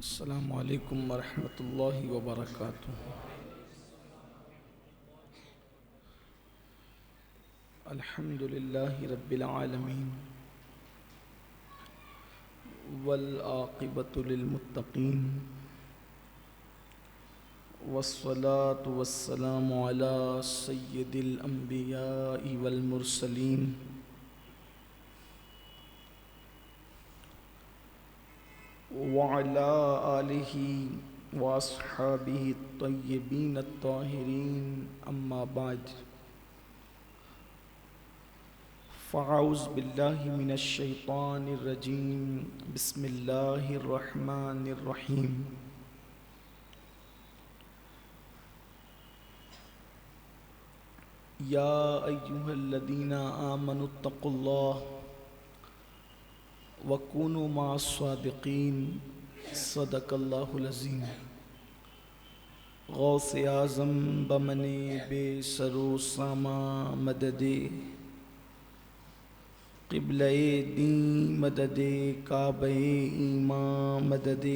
السلام علیکم ورحمۃ اللہ وبرکاتہ۔ الحمد للہ رب العالمین والعاقبۃ للمتقین والصلاة والسلام علی سید الانبیاء والمرسلین وعلى آلہ واصحابہ الطیبین الطاہرین اما بعد فاعوذ باللہ من الشیطان الرجیم بسم اللہ الرحمن الرحیم۔ یا ایہا الذین آمنوا اتقوا اللہ وَكُونُوا مَعَ الصَّادِقِينَ صدق اللہ العظیم۔ غوث اعظم بمن بے سر و ساما مدد قبلہ دین مدد کعبہ ایمان مدد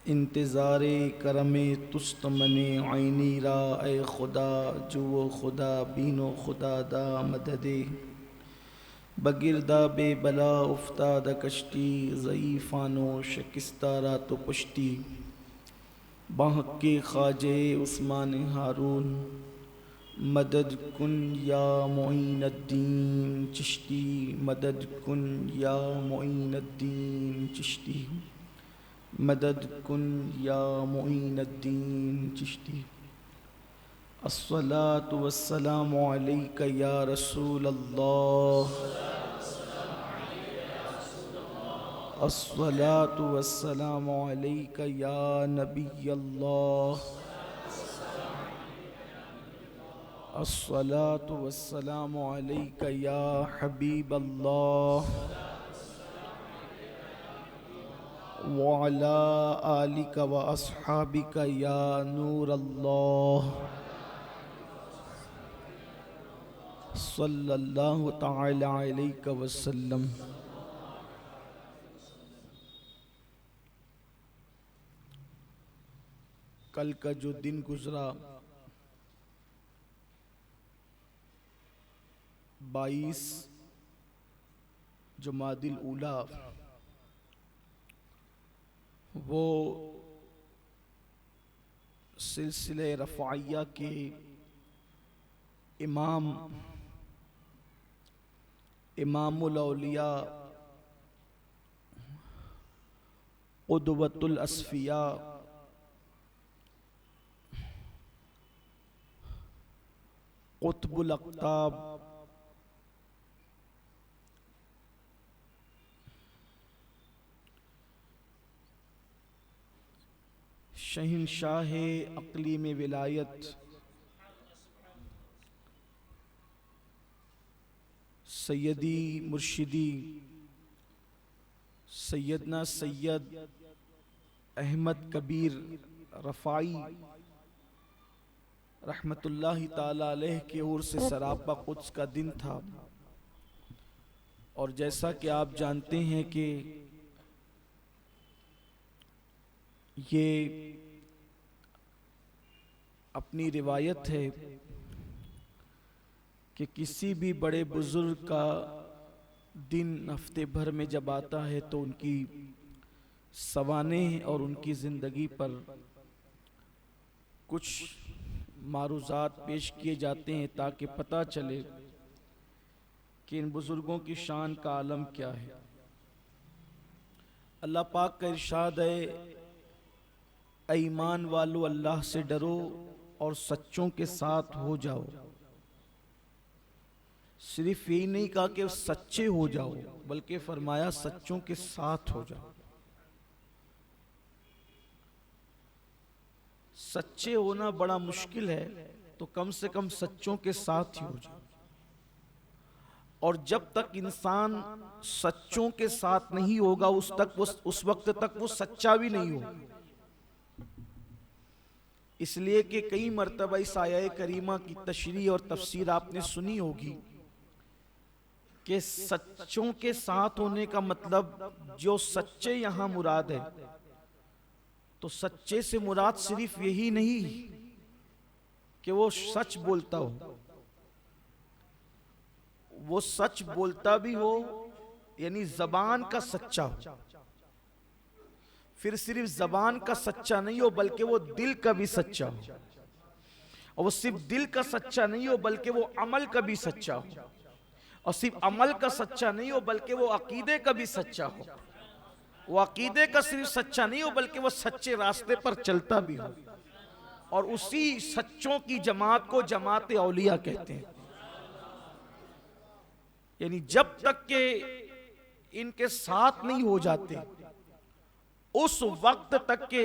انتظار کرم تست من عینی را اے خدا جو خدا بین و خدا دا مدد بگردہ بے بلا افتاد کشتی ضعیفان و شکستہ را تو پشتی بحق کے خواجہ عثمان ہارون مدد کن یا معین الدین چشتی مدد کن یا معین الدین چشتی مدد کن یا معین الدین چشتی۔ الصلاۃ والسلام علیک یا رسول اللہ، الصلاۃ والسلام علیک یا نبی اللہ، الصلاۃ والسلام علیک یا حبیب اللہ وعلی آلک و اصحابک یا نور اللہ صلی اللہ تعالی علیہ وسلم۔ کل کا جو دن گزرا 22 جمادی الاولیٰ، وہ سلسلہ رفاعیہ کے امام الاولیاء قدوۃ الاصفیاء قطب الاقطاب شہنشاہ اقلیم ولایت سیدی مرشدی سیدنا سید احمد کبیر رفاعی رحمت اللہ تعالی علیہ کے عرس سراپا قدس کا دن تھا، اور جیسا کہ آپ جانتے ہیں کہ یہ اپنی روایت ہے کہ کسی بھی بڑے بزرگ کا دن ہفتے بھر میں جب آتا ہے تو ان کی سوانح اور ان کی زندگی پر کچھ معروضات پیش کیے جاتے ہیں تاکہ پتہ چلے کہ ان بزرگوں کی شان کا عالم کیا ہے۔ اللہ پاک کا ارشاد ہے، اے ایمان والو اللہ سے ڈرو اور سچوں کے ساتھ ہو جاؤ۔ صرف یہی نہیں کہا کہ سچے ہو جاؤ، بلکہ فرمایا سچوں کے ساتھ ہو جاؤ۔ سچے ہونا بڑا مشکل ہے، تو کم سے کم سچوں کے ساتھ ہی ہو جاؤ۔ اور جب تک انسان سچوں کے ساتھ نہیں ہوگا اس وقت تک وہ سچا بھی نہیں ہوگا۔ اس لیے کہ کئی مرتبہ اس آیہ کریمہ کی تشریح اور تفسیر آپ نے سنی ہوگی کہ سچوں کے ساتھ ہونے کا مطلب جو سچے یہاں مراد ہے، تو سچے سے مراد صرف یہی نہیں کہ وہ سچ بولتا ہو، وہ سچ بولتا بھی ہو یعنی زبان کا سچا ہو، پھر صرف زبان کا سچا نہیں ہو بلکہ وہ دل کا بھی سچا ہو، اور وہ صرف دل کا سچا نہیں ہو بلکہ وہ عمل کا بھی سچا ہو، اور صرف عمل کا سچا نہیں ہو بلکہ وہ عقیدے کا بھی سچا ہو، وہ عقیدے کا صرف سچا نہیں ہو بلکہ وہ سچے راستے پر چلتا بھی ہو، اور اسی سچوں کی جماعت کو جماعت اولیاء کہتے ہیں۔ یعنی جب تک کہ ان کے ساتھ نہیں ہو جاتے اس وقت تک کہ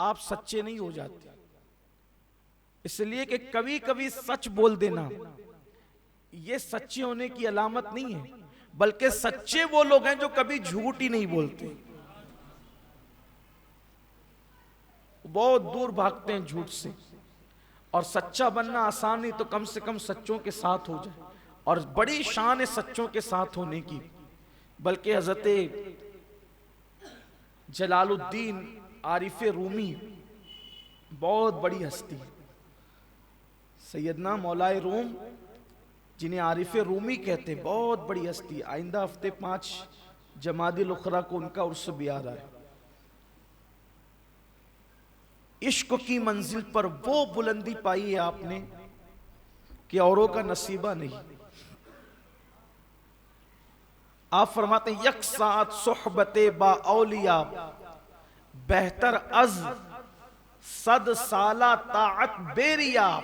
آپ سچے نہیں ہو جاتے، اس لیے کہ کبھی کبھی سچ بول دینا یہ سچے ہونے کی علامت نہیں ہے، بلکہ سچے وہ لوگ ہیں جو کبھی جھوٹ ہی نہیں بولتے، بہت دور بھاگتے ہیں جھوٹ سے، اور سچا بننا آسان نہیں تو کم سے کم سچوں کے ساتھ ہو جائے، اور بڑی شان ہے سچوں کے ساتھ ہونے کی۔ بلکہ حضرت جلال الدین عارف رومی بہت بڑی ہستی، سیدنا مولائے روم جنہیں عارف رومی کہتے، بہت بڑی ہستی، آئندہ ہفتے 5 جمادی الاخری کو ان کا عرس بھی آ رہا ہے۔ عشق کی منزل پر وہ بلندی پائی ہے آپ نے کہ اوروں کا نصیبہ نہیں۔ آپ فرماتے ہیں یک ساعت صحبت با اولیاء بہتر از 100 سالہ طاعت بیریا،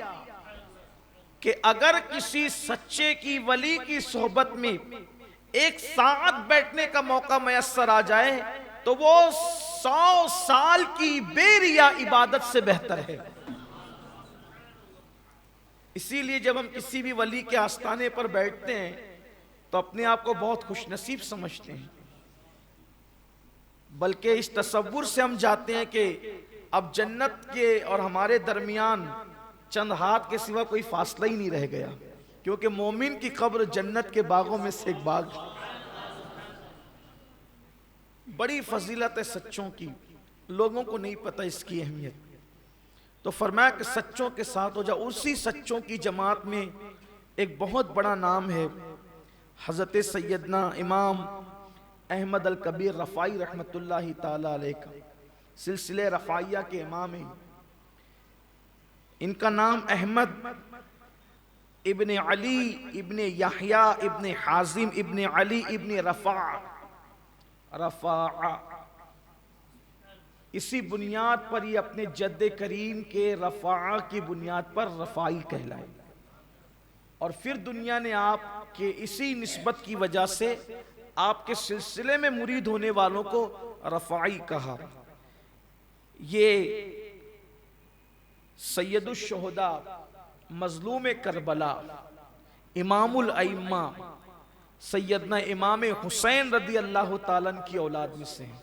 کہ اگر کسی سچے کی ولی کی صحبت میں 1 ساعت بیٹھنے کا موقع میسر آ جائے تو وہ 100 سال کی بیریا عبادت سے بہتر ہے۔ اسی لیے جب ہم کسی بھی ولی کے آستانے پر بیٹھتے ہیں تو اپنے آپ کو بہت خوش نصیب سمجھتے ہیں، بلکہ اس تصور سے ہم جاتے ہیں کہ اب جنت کے اور ہمارے درمیان چند ہاتھ کے سوا کوئی فاصلہ ہی نہیں رہ گیا، کیونکہ مومن کی قبر جنت کے باغوں میں سے ایک باغ ہے۔ بڑی فضیلت ہے سچوں کی، لوگوں کو نہیں پتہ اس کی اہمیت۔ تو فرمایا کہ سچوں کے ساتھ ہو جاؤ۔ اسی سچوں کی جماعت میں ایک بہت بڑا نام ہے حضرت سیدنا امام احمد الکبیر رفاعی رحمت اللہ تعالی علیہ کا، سلسلہ رفاعیہ کے امام ہیں۔ ان کا نام احمد ابن علی ابن یحییٰ ابن حازم ابن علی ابن رفاع، اسی بنیاد پر یہ اپنے جد کریم کے رفاع کی بنیاد پر رفاعی کہلائے، اور پھر دنیا نے آپ کے اسی نسبت کی وجہ سے آپ کے سلسلے میں مرید ہونے والوں کو رفاعی کہا۔ یہ سید الشہداء، مظلوم کربلا، امام الائمہ سیدنا امام حسین رضی اللہ تعالیٰ عنہ کی اولاد میں سے ہیں۔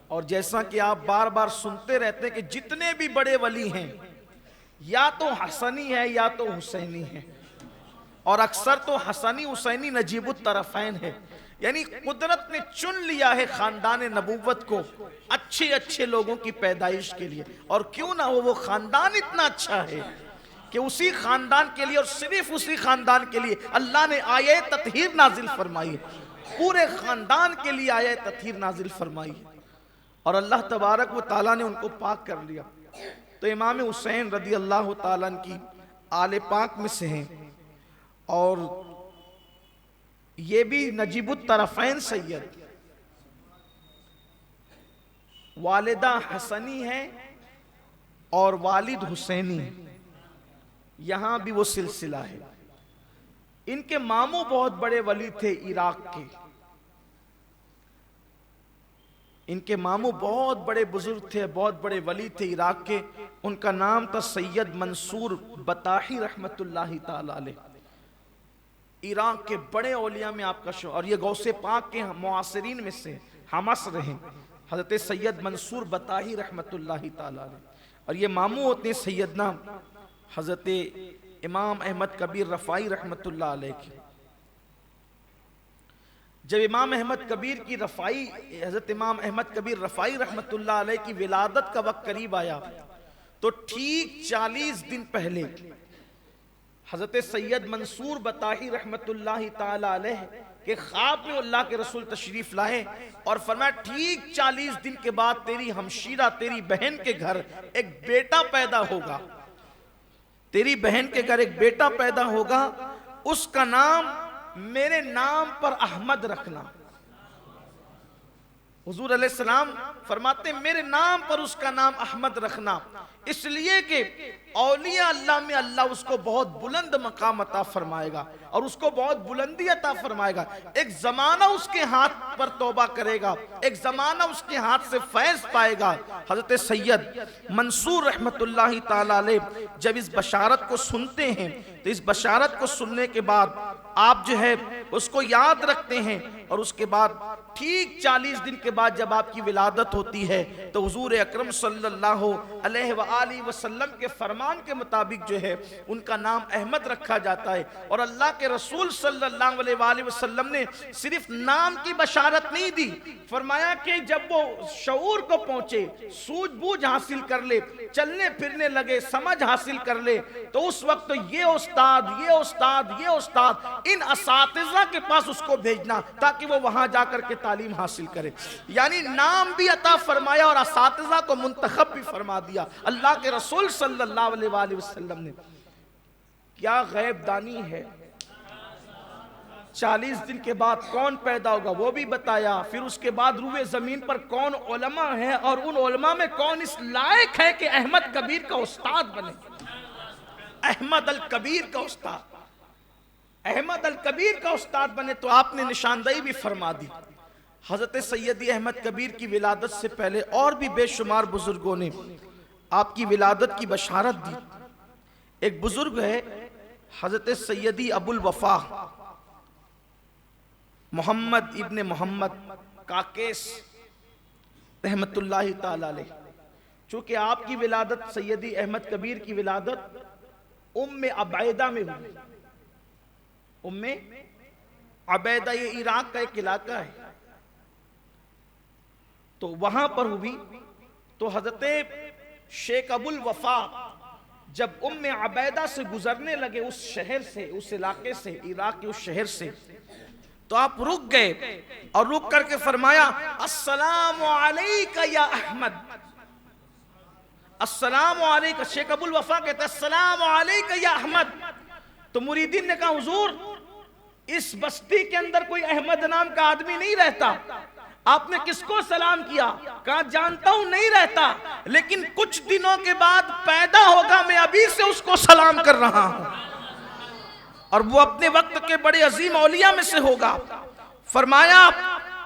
اور جیسا کہ آپ بار بار سنتے رہتے ہیں کہ جتنے بھی بڑے ولی ہیں یا تو حسنی ہے یا تو حسینی ہے، اور اکثر تو حسنی حسینی نجیب الطرفین ہے، یعنی قدرت نے چن لیا ہے خاندان نبوت کو اچھے اچھے لوگوں کی پیدائش کے لیے، اور کیوں نہ ہو، وہ خاندان اتنا اچھا ہے کہ اسی خاندان کے لیے اور صرف اسی خاندان کے لیے اللہ نے آیہ تطہیر نازل فرمائی ہے، پورے خاندان کے لیے آیہ تطہیر نازل فرمائی ہے، اور اللہ تبارک و تعالیٰ نے ان کو پاک کر لیا۔ تو امام حسین رضی اللہ تعالیٰ عنہ کی آل پاک میں سے ہیں، اور یہ بھی نجیب الطرفین سید، والدہ حسنی ہے اور والد حسینی، یہاں بھی وہ سلسلہ ہے۔ ان کے ماموں بہت بڑے ولی تھے عراق کے، ان کے ماموں بہت بڑے بزرگ تھے، بہت بڑے ولی تھے عراق کے، ان کا نام تھا سید منصور بطاحی رحمت اللہ تعالی علیہ۔ عراق کے بڑے اولیاء میں آپ کا اور یہ غوث پاک کے معاصرین میں سے ہم عصر ہیں حضرت سید منصور بطاحی رحمت اللہ تعالی علیہ، اور یہ ماموں ہوتے ہیں سیدنا حضرت امام احمد کبیر رفاعی رحمت اللہ علیہ کے۔ جب امام احمد کبیر کی رفائی، حضرت امام احمد کبیر رفائی رحمت اللہ علیہ کی ولادت کا وقت قریب آیا تو ٹھیک 40 دن پہلے حضرت سید منصور بطاحی رحمت اللہ تعالی علیہ کہ خواب میں اللہ کے رسول تشریف لائے اور فرمایا ٹھیک 40 دن کے بعد تیری ہمشیرہ تیری بہن کے گھر ایک بیٹا پیدا ہوگا، تیری بہن کے گھر ایک بیٹا پیدا ہوگا، اس کا نام میرے نام پر احمد رکھنا۔ حضور علیہ السلام فرماتے ہیں میرے نام پر اس کا نام احمد رکھنا، اس لیے کہ اولیاء اللہ میں اللہ اس کو بہت بلند مقام عطا فرمائے گا اور اس کو بہت بلندی عطا فرمائے گا۔ ایک زمانہ اس کے ہاتھ پر توبہ کرے گا، ایک زمانہ اس کے ہاتھ سے فیض پائے گا۔ حضرت سید منصور رحمت اللہ تعالی علیہ جب اس بشارت کو سنتے ہیں تو اس بشارت کو سننے کے بعد آپ جو ہے اس کو یاد رکھتے ہیں، اور اس کے بعد ٹھیک 40 دن کے بعد جب آپ کی ولادت ہوتی ہے تو حضور اکرم صلی اللہ علیہ وآلہ وسلم کے فرمان کے مطابق جو ہے ان کا نام احمد رکھا جاتا ہے۔ اور اللہ کے رسول صلی اللہ علیہ وآلہ وسلم نے صرف نام کی بشارت نہیں دی، فرمایا کہ جب وہ شعور کو پہنچے، سوجھ بوجھ حاصل کر لے، چلنے پھرنے لگے، سمجھ حاصل کر لے، تو اس وقت یہ استاد یہ استاد یہ استاد ان اساتذہ کے پاس اس کو بھیجنا تاکہ وہ وہاں جا کر کے تعلیم حاصل کرے۔ یعنی نام بھی عطا فرمایا اور اساتذہ کو منتخب بھی فرما دیا اللہ کے رسول صلی اللہ علیہ وآلہ وسلم نے۔ کیا غیب دانی ہے! 40 دن کے بعد کون پیدا ہوگا وہ بھی بتایا، پھر اس کے بعد روئے زمین پر کون علماء ہیں اور ان علماء میں کون اس لائق ہے کہ احمد کبیر کا استاد بنے، احمد الکبیر کا استاد، احمد الکبیر کا استاد بنے۔ تو آپ نے نشاندہی بھی فرما دی۔ حضرت سیدی احمد کبیر کی ولادت سے پہلے اور بھی بے شمار بزرگوں نے آپ کی ولادت کی بشارت دی۔ ایک بزرگ ہے حضرت سیدی ابو الوفا محمد ابن محمد کاکیس رحمت اللہ تعالی علیہ، چونکہ آپ کی ولادت سیدی احمد کبیر کی ولادت ام عبیدہ میں ہوئی۔ ام عبیدہ یہ عراق کا ایک علاقہ ہے، تو وہاں پر ہوئی۔ تو حضرت شیخ ابو الوفا جب ام عبیدہ سے گزرنے لگے اس شہر سے، اس علاقے سے، عراق کے اس شہر سے، تو آپ رک گئے اور رک کر کے فرمایا السلام علیکہ یا احمد، السلام علیکہ۔ شیخ ابو الوفا کہتے ہیں السلام علیکہ یا احمد۔ تو مریدین نے کہا حضور اس بستی کے اندر کوئی احمد نام کا آدمی نہیں رہتا، آپ نے کس کو سلام کیا؟ کہا جانتا ہوں نہیں رہتا، لیکن کچھ دنوں کے بعد پیدا ہوگا، میں ابھی سے اس کو سلام کر رہا ہوں، اور وہ اپنے وقت کے بڑے عظیم اولیاء میں سے ہوگا۔ فرمایا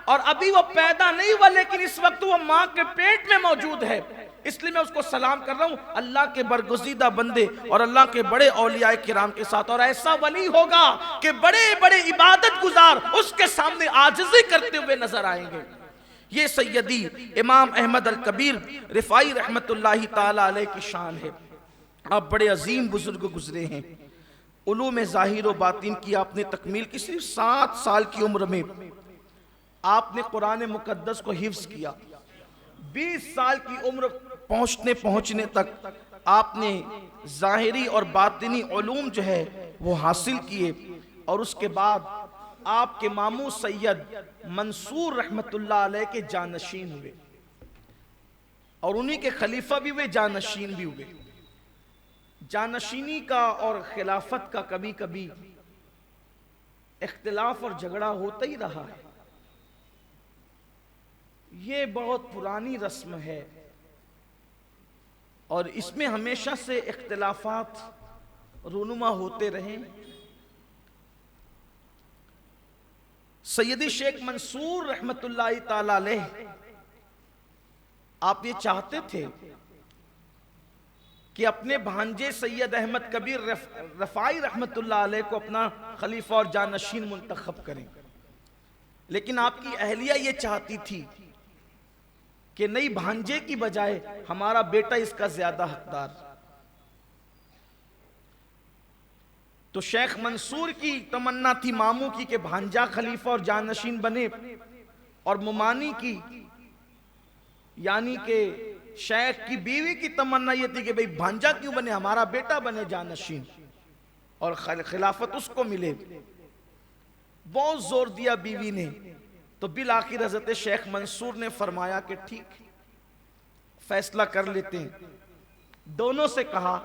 اور ابھی وہ پیدا نہیں ہوا لیکن اس وقت وہ ماں کے پیٹ میں موجود ہے، اس لیے میں اس کو سلام کر رہا ہوں، اللہ کے برگزیدہ بندے اور اللہ کے بڑے اولیاء کرام کے ساتھ۔ اور ایسا ولی ہوگا کہ بڑے بڑے عبادت گزار اس کے سامنے عاجزی کرتے ہوئے نظر آئیں گے۔ یہ سیدی امام احمد الکبیر رفائی رحمت اللہ تعالی علیہ کی شان ہے۔ آپ بڑے عظیم بزرگ گزرے ہیں، علوم ظاہر و باطن کی آپ نے تکمیل کی، صرف 7 سال کی عمر میں آپ نے قرآن مقدس کو حفظ کیا۔ 20 سال کی عمر پہنچنے تک آپ نے ظاہری اور باطنی علوم جو ہے وہ حاصل کیے، اور اس کے بعد آپ کے ماموں سید منصور رحمت اللہ علیہ کے جانشین ہوئے، اور انہی کے خلیفہ بھی ہوئے، جانشین بھی ہوئے۔ جانشینی کا اور خلافت کا کبھی کبھی اختلاف اور جھگڑا ہوتا ہی رہا ہے، یہ بہت پرانی رسم ہے، اور اس میں ہمیشہ سے اختلافات رونما ہوتے رہے۔ سیدی شیخ منصور رحمت اللہ تعالی علیہ آپ یہ چاہتے تھے کہ اپنے بھانجے سید احمد کبیر رفائی رحمت اللہ علیہ کو اپنا خلیفہ اور جانشین منتخب کریں، لیکن آپ کی اہلیہ یہ چاہتی تھی کہ نئی بھانجے کی بجائے ہمارا بیٹا اس کا زیادہ حقدار۔ تو شیخ منصور کی تمنا تھی ماموں کی کہ بھانجا خلیفہ اور جانشین بنے، اور ممانی کی یعنی کہ شیخ کی بیوی کی تمنا یہ تھی کہ بھئی بھانجا کیوں بنے، ہمارا بیٹا بنے جانشین اور خلافت اس کو ملے۔ بہت زور دیا بیوی نے، تو بالآخر حضرت شیخ منصور نے فرمایا کہ ٹھیک فیصلہ کر لیتے ہیں۔ دونوں سے کہا،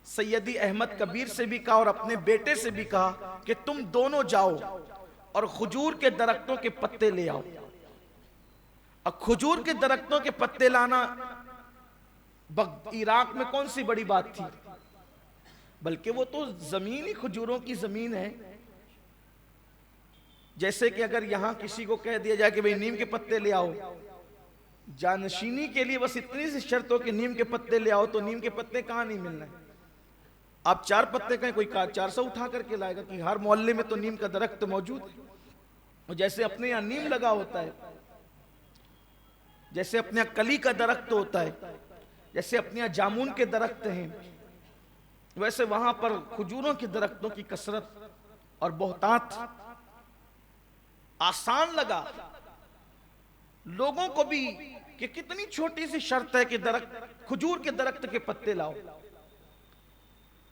سیدی احمد کبیر سے بھی کہا اور اپنے بیٹے سے بھی کہا کہ تم دونوں جاؤ اور کھجور کے درختوں کے پتے لے آؤ۔ اب کھجور کے درختوں کے پتے لانا عراق میں کون سی بڑی بات تھی، بلکہ وہ تو زمین ہی کھجوروں کی زمین ہے۔ جیسے کہ اگر یہاں کسی کو کہہ دیا جائے کہ بھئی نیم کے پتے لے آؤ، جانشینی کے لیے بس اتنی سی شرط ہو کہ نیم کے پتے لے آؤ، تو نیم کے پتے کہاں نہیں ملنا ہے۔ آپ 4 پتے کہیں، کوئی 400 اٹھا کر کے لائے گا، کہ ہر محلے میں تو نیم کا درخت موجود ہے۔ اور جیسے اپنے یہاں نیم لگا ہوتا ہے، جیسے اپنے یہاں کلی کا درخت ہوتا ہے، جیسے اپنے یہاں جامون کے درخت ہیں، ویسے وہاں پر کھجوروں کے درختوں کی کثرت اور بہتات۔ آسان لگا لوگوں کو بھی کہ کتنی چھوٹی سی شرط ہے کہ کھجور کے درخت کے پتے لاؤ۔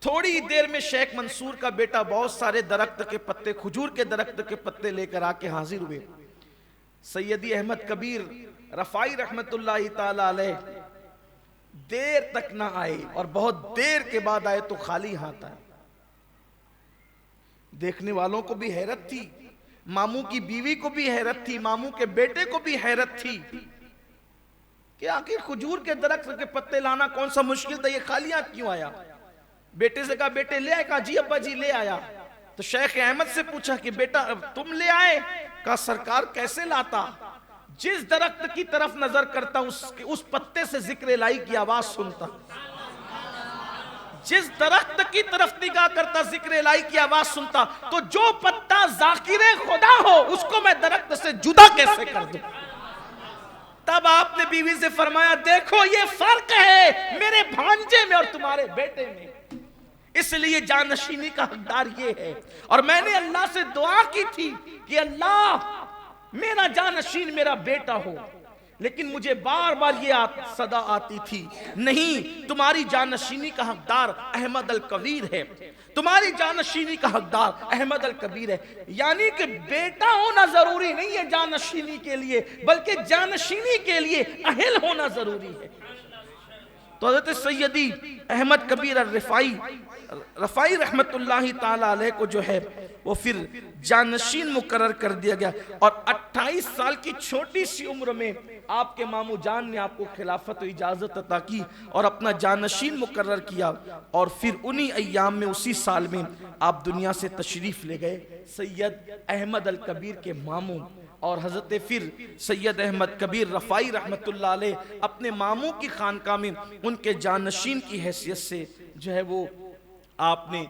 تھوڑی دیر میں شیخ منصور کا بیٹا بہت سارے درخت کے پتے، کھجور کے درخت کے پتے لے کر آ کے حاضر ہوئے۔ سیدی احمد کبیر رفائی رحمت اللہ تعالی علیہ دیر تک نہ آئے، اور بہت دیر کے بعد آئے تو خالی ہاتھ آئے۔ دیکھنے والوں کو بھی حیرت تھی، ماموں کی بیوی کو بھی حیرت تھی، ماموں کے بیٹے کو بھی حیرت تھی کہ آخر کھجور کے درخت کے پتے لانا کون سا مشکل تھا، یہ خالی ہاتھ کیوں آیا۔ بیٹے سے کہا بیٹے لے آئے، کہا جی ابا جی لے آیا۔ تو شیخ احمد سے پوچھا کہ بیٹا تم لے آئے؟ کہا سرکار کیسے لاتا، جس درخت کی طرف نظر کرتا اس پتے سے ذکر الہی کی آواز سنتا، جس درخت کی طرف نگاہ کرتا ذکر الہی کی آواز سنتا، تو جو پتا ذاکر خدا ہو اس کو میں درخت سے جدا کیسے کر دوں۔ تب آپ نے بیوی سے فرمایا دیکھو یہ فرق ہے میرے بھانجے میں اور تمہارے بیٹے میں، اس لیے جانشینی کا حقدار یہ ہے۔ اور میں نے اللہ سے دعا کی تھی کہ اللہ میرا جانشین میرا بیٹا ہو، لیکن مجھے بار بار یہ صدا آتی تھی نہیں، تمہاری جانشینی کا حقدار احمد الکبیر ہے، تمہاری جانشینی کا حقدار احمد الکبیر ہے۔ یعنی کہ بیٹا ہونا ضروری نہیں ہے جانشینی کے لیے، بلکہ جانشینی کے لیے اہل ہونا ضروری ہے۔ تو حضرت سیدی احمد کبیر رفائی رحمت اللہ تعالی علیہ کو جو ہے وہ پھر جانشین مقرر کر دیا گیا، اور 28 سال کی چھوٹی سی عمر میں آپ کے ماموں جان نے آپ کو خلافت و اجازت عطا کی اور اپنا جانشین مقرر کیا، اور پھر انہی ایام میں اسی سال میں آپ دنیا سے تشریف لے گئے۔ سید احمد الکبیر کے ماموں اور حضرت پھر سید احمد کبیر رفائی رحمت اللہ علیہ اپنے ماموں کی خانقاہ میں ان کے جانشین کی حیثیت سے جو ہے وہ آپ نے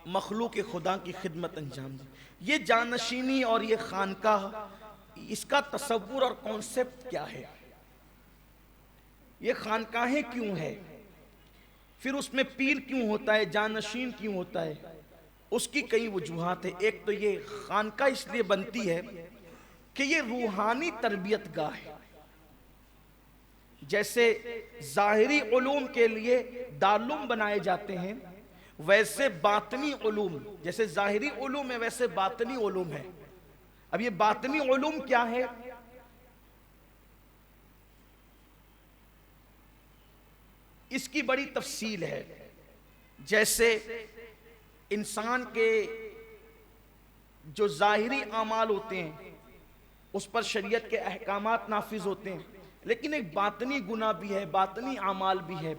مخلوق خدا کی خدمت انجام دی۔ یہ جانشینی اور یہ خانقاہ، اس کا تصور اور کانسیپٹ کیا ہے، یہ خانقاہیں کیوں ہے، پھر اس میں پیر کیوں ہوتا ہے، جانشین کیوں ہوتا ہے، اس کی کئی وجوہات ہیں۔ ایک تو یہ خانقاہ اس لیے بنتی ہے کہ یہ روحانی تربیت گاہ ہے۔ جیسے ظاہری علوم کے لیے دارالعلوم بنائے جاتے ہیں، ویسے باطنی علوم، جیسے ظاہری علوم ہے ویسے باطنی علوم ہے۔ اب یہ باطنی علوم کیا ہے؟ اس کی بڑی تفصیل ہے۔ جیسے انسان کے جو ظاہری اعمال ہوتے ہیں اس پر شریعت کے احکامات نافذ ہوتے ہیں، لیکن ایک باطنی گناہ بھی ہے، باطنی اعمال بھی ہے۔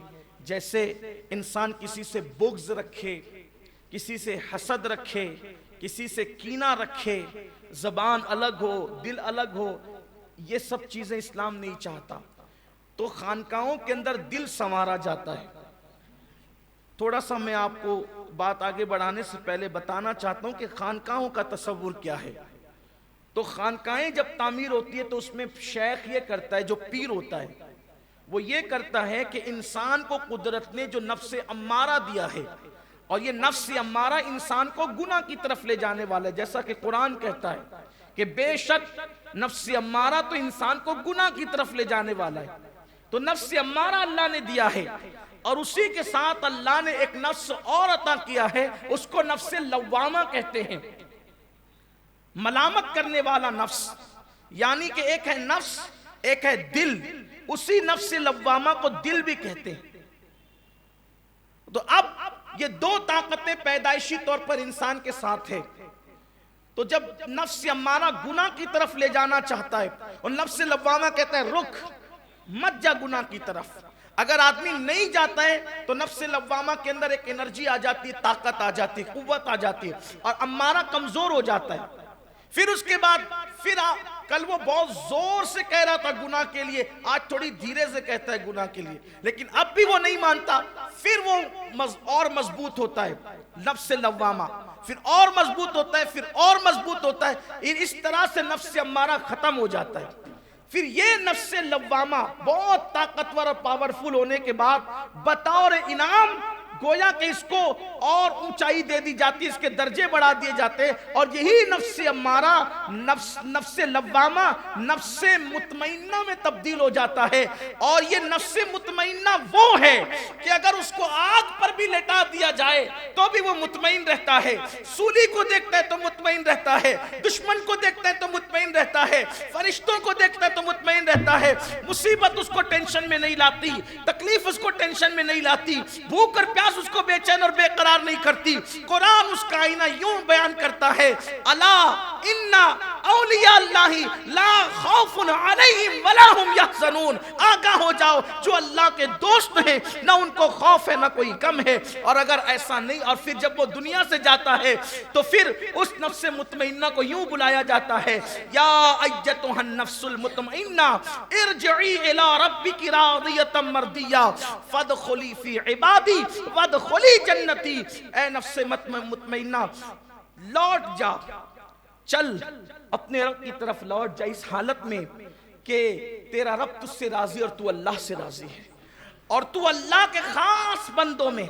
جیسے انسان کسی سے بغض رکھے، کسی سے حسد رکھے، کسی سے کینہ رکھے، زبان الگ ہو، دل الگ ہو، یہ سب چیزیں اسلام نہیں چاہتا۔ تو خانقاہوں کے اندر دل سنوارا جاتا ہے۔ تھوڑا سا میں آپ کو بات آگے بڑھانے سے پہلے بتانا چاہتا ہوں کہ خانقاہوں کا تصور کیا ہے۔ تو خانقاہیں جب تعمیر ہوتی ہے تو اس میں شیخ یہ کرتا ہے، جو پیر ہوتا ہے وہ یہ کرتا ہے کہ انسان کو قدرت نے جو نفس امارہ دیا ہے، اور یہ نفس امارہ انسان کو گناہ کی طرف لے جانے والا ہے، جیسا کہ قرآن کہتا ہے کہ بے شک نفس امارہ تو انسان کو گناہ کی طرف لے جانے والا ہے۔ تو نفس امارہ اللہ نے دیا ہے، اور اسی کے ساتھ اللہ نے ایک نفس اور عطا کیا ہے، اس کو نفس لوامہ کہتے ہیں، ملامت کرنے والا نفس۔ یعنی کہ ایک ہے نفس، ایک ہے دل، اسی نفس لوامہ کو دل بھی کہتے ہیں۔ تو اب یہ دو طاقتیں پیدائشی طور پر انسان کے ساتھ ہے۔ تو جب نفس امارہ گناہ کی طرف لے جانا چاہتا ہے اور نفس لوامہ کہتا ہے رک، مت جا گناہ کی طرف، اگر آدمی نہیں جاتا ہے تو نفس لوامہ کے اندر ایک انرجی آ جاتی ہے، طاقت آ جاتی ہے، قوت آ جاتی ہے، اور امارہ کمزور ہو جاتا ہے۔ پھر اس کے بعد کل وہ بہت زور سے کہہ رہا تھا گناہ کے لیے، آج تھوڑی دھیرے سے کہتا ہے گناہ کے لیے، لیکن اب بھی وہ نہیں مانتا، پھر وہ اور مضبوط ہوتا ہے نفس لوامہ، پھر اور مضبوط ہوتا ہے، پھر اور مضبوط ہوتا ہے، اس طرح سے نفس امارہ ختم ہو جاتا ہے۔ پھر یہ نفس لوامہ بہت طاقتور اور پاورفل ہونے کے بعد بطور انعام گویا کہ اس کو اور اونچائی دے دی جاتی ہے، اس کے درجے بڑھا دیے جاتے ہیں، اور یہی نفس امارہ نفس لوامہ نفس مطمئنہ میں تبدیل ہو جاتا ہے۔ اور یہ نفس مطمئنہ وہ ہے کہ اگر اس کو آگ پر بھی لٹا دیا جائے تو بھی وہ مطمئن رہتا ہے، سولی کو دیکھتا ہے تو مطمئن رہتا ہے، دشمن کو دیکھتا ہے تو مطمئن رہتا ہے، فرشتوں کو دیکھتا ہے تو مطمئن رہتا ہے، مصیبت اس کو ٹینشن میں نہیں لاتی، تکلیف اس کو ٹینشن میں نہیں لاتی، بھوک اور پیاس اس کو بے چین اور بے قرار نہیں کرتی۔ قرآن اس کا آئینہ یوں بیان کرتا ہے، الا ان اولیاء اللہ لا خوف علیہم ولا هم یحزنون، آگاہ ہو جاؤ جو اللہ کے دوست ہیں نہ ان کو خوف ہے نہ کوئی غم ہے۔ اور اگر ایسا نہیں، اور پھر جب وہ دنیا سے جاتا ہے تو پھر اس نفس مطمئنہ کو یوں بلایا جاتا ہے، یا ایتھا النفس المطمئنہ ارجعی الی ربک راضیۃ مرضیہ فادخلی فی عبادی وادخلی جنتی۔ اے نفس مطمئنہ لوٹ جا، چل اپنے رب کی طرف لوٹ جا، اس حالت میں کہ تیرا رب تجھ سے راضی اور تو اللہ سے راضی ہے، اور تو اللہ کے خاص بندوں میں،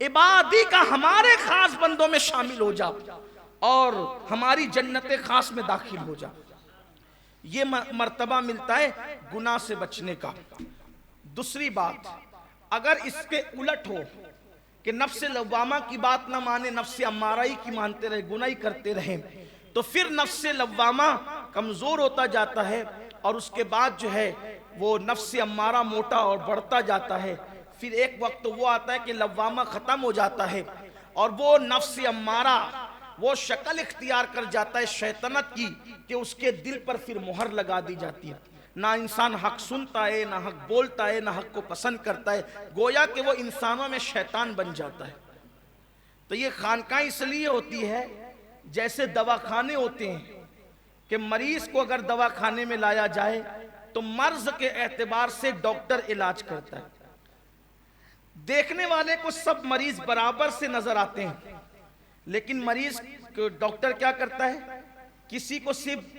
عبادی کا ہمارے خاص بندوں میں شامل ہو جا، اور ہماری جنت خاص میں داخل ہو جا۔ یہ مرتبہ ملتا ہے گناہ سے بچنے کا۔ دوسری بات، اگر اس کے الٹ ہو کہ نفس لوامہ کی بات نہ مانے، نفس امارہ کی مانتے رہے، گناہ کرتے رہے، تو پھر نفس لوامہ کمزور ہوتا جاتا ہے، اور اس کے بعد جو ہے وہ نفس امارہ موٹا اور بڑھتا جاتا ہے۔ پھر ایک وقت وہ آتا ہے کہ لوامہ ختم ہو جاتا ہے، اور وہ نفس امارہ وہ شکل اختیار کر جاتا ہے شیطنت کی، کہ اس کے دل پر پھر مہر لگا دی جاتی ہے، نہ انسان حق سنتا ہے، نہ حق بولتا ہے، نہ حق کو پسند کرتا ہے، گویا کہ وہ انسانوں میں شیطان بن جاتا ہے۔ تو یہ خانقاہ اس لیے ہوتی ہے جیسے دواخانے ہوتے ہیں کہ مریض کو اگر دواخانے میں لایا جائے تو مرض کے اعتبار سے ڈاکٹر علاج کرتا ہے، دیکھنے والے کو سب مریض برابر سے نظر آتے ہیں، لیکن مریض کو ڈاکٹر کیا کرتا ہے، کسی کو صرف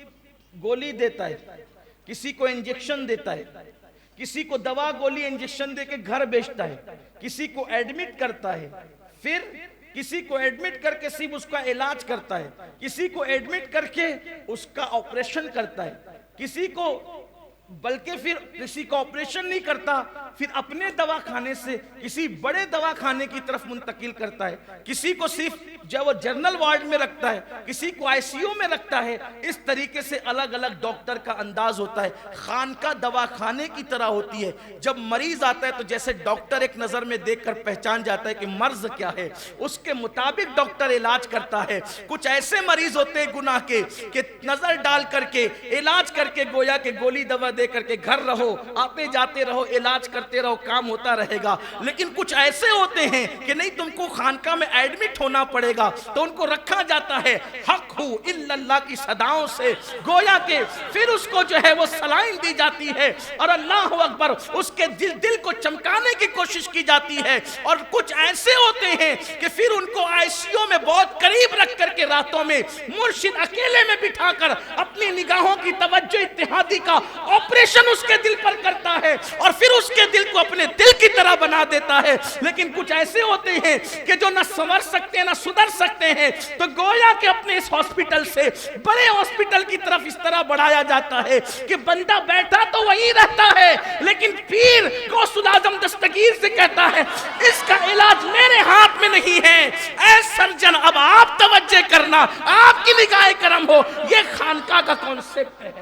گولی دیتا ہے، کسی کو انجیکشن دیتا ہے، کسی کو دوا گولی انجیکشن دے کے گھر بھیجتا ہے، کسی کو ایڈمٹ کرتا ہے، پھر کسی کو ایڈمٹ کر کے صرف اس کا علاج کرتا ہے، کسی کو ایڈمٹ کر کے اس کا آپریشن کرتا ہے، کسی کو بلکہ پھر کسی کا آپریشن نہیں کرتا، پھر اپنے دواخانے سے کسی بڑے دواخانے کی طرف منتقل کرتا ہے، کسی کو صرف جو وہ جنرل وارڈ میں رکھتا ہے، کسی کو آئی سی یو میں رکھتا ہے۔ اس طریقے سے الگ الگ ڈاکٹر کا انداز ہوتا ہے، خانقاہ دواخانے کی طرح ہوتی ہے۔ جب مریض آتا ہے تو جیسے ڈاکٹر ایک نظر میں دیکھ کر پہچان جاتا ہے کہ مرض کیا ہے، اس کے مطابق ڈاکٹر علاج کرتا ہے۔ کچھ ایسے مریض ہوتے ہیں گناہ کے کہ نظر ڈال کر کے علاج کر کے گویا کہ گولی دوا دے کر کے گھر رہو، آتے جاتے رہو، علاج کرتے رہو، کام ہوتا رہے گا۔ لیکن کچھ ایسے ہوتے ہیں کہ نہیں، تم کو خانقاہ میں ایڈمٹ ہونا پڑے گا، تو ان کو رکھا جاتا ہے حق ہو الا اللہ کی صداؤں سے، گویا کہ پھر اس کو جو ہے وہ سلائن دی جاتی ہے، اور اللہ اکبر اس کے دل کو چمکانے کی کوشش کی جاتی ہے۔ اور کچھ ایسے ہوتے ہیں کہ پھر ان کو آئی سی یو میں بہت قریب رکھ کر کے راتوں میں مرشد اکیلے میں بٹھا کر اپنی نگاہوں کی توجہ اتحادی کا آپریشن اس کے دل پر کرتا ہے اور پھر اس کے دل کو اپنے دل کی طرح بنا دیتا ہے. لیکن کچھ ایسے ہوتے ہیں کہ جو نہ سنور سکتے ہیں نہ سدھر سکتے ہیں, تو گویا کہ اپنے اس ہاسپٹل سے بڑے ہاسپٹل کی طرف اس طرح بڑھایا جاتا ہے کہ بندہ بیٹھا تو وہی رہتا ہے, لیکن پیر غوث الاعظم دستگیر سے کہتا ہے اس کا علاج میرے ہاتھ میں نہیں ہے. اے سرجن اب آپ توجہ کرنا, آپ کی نگاہ کرم ہو. یہ خانقاہ کا کانسیپٹ ہے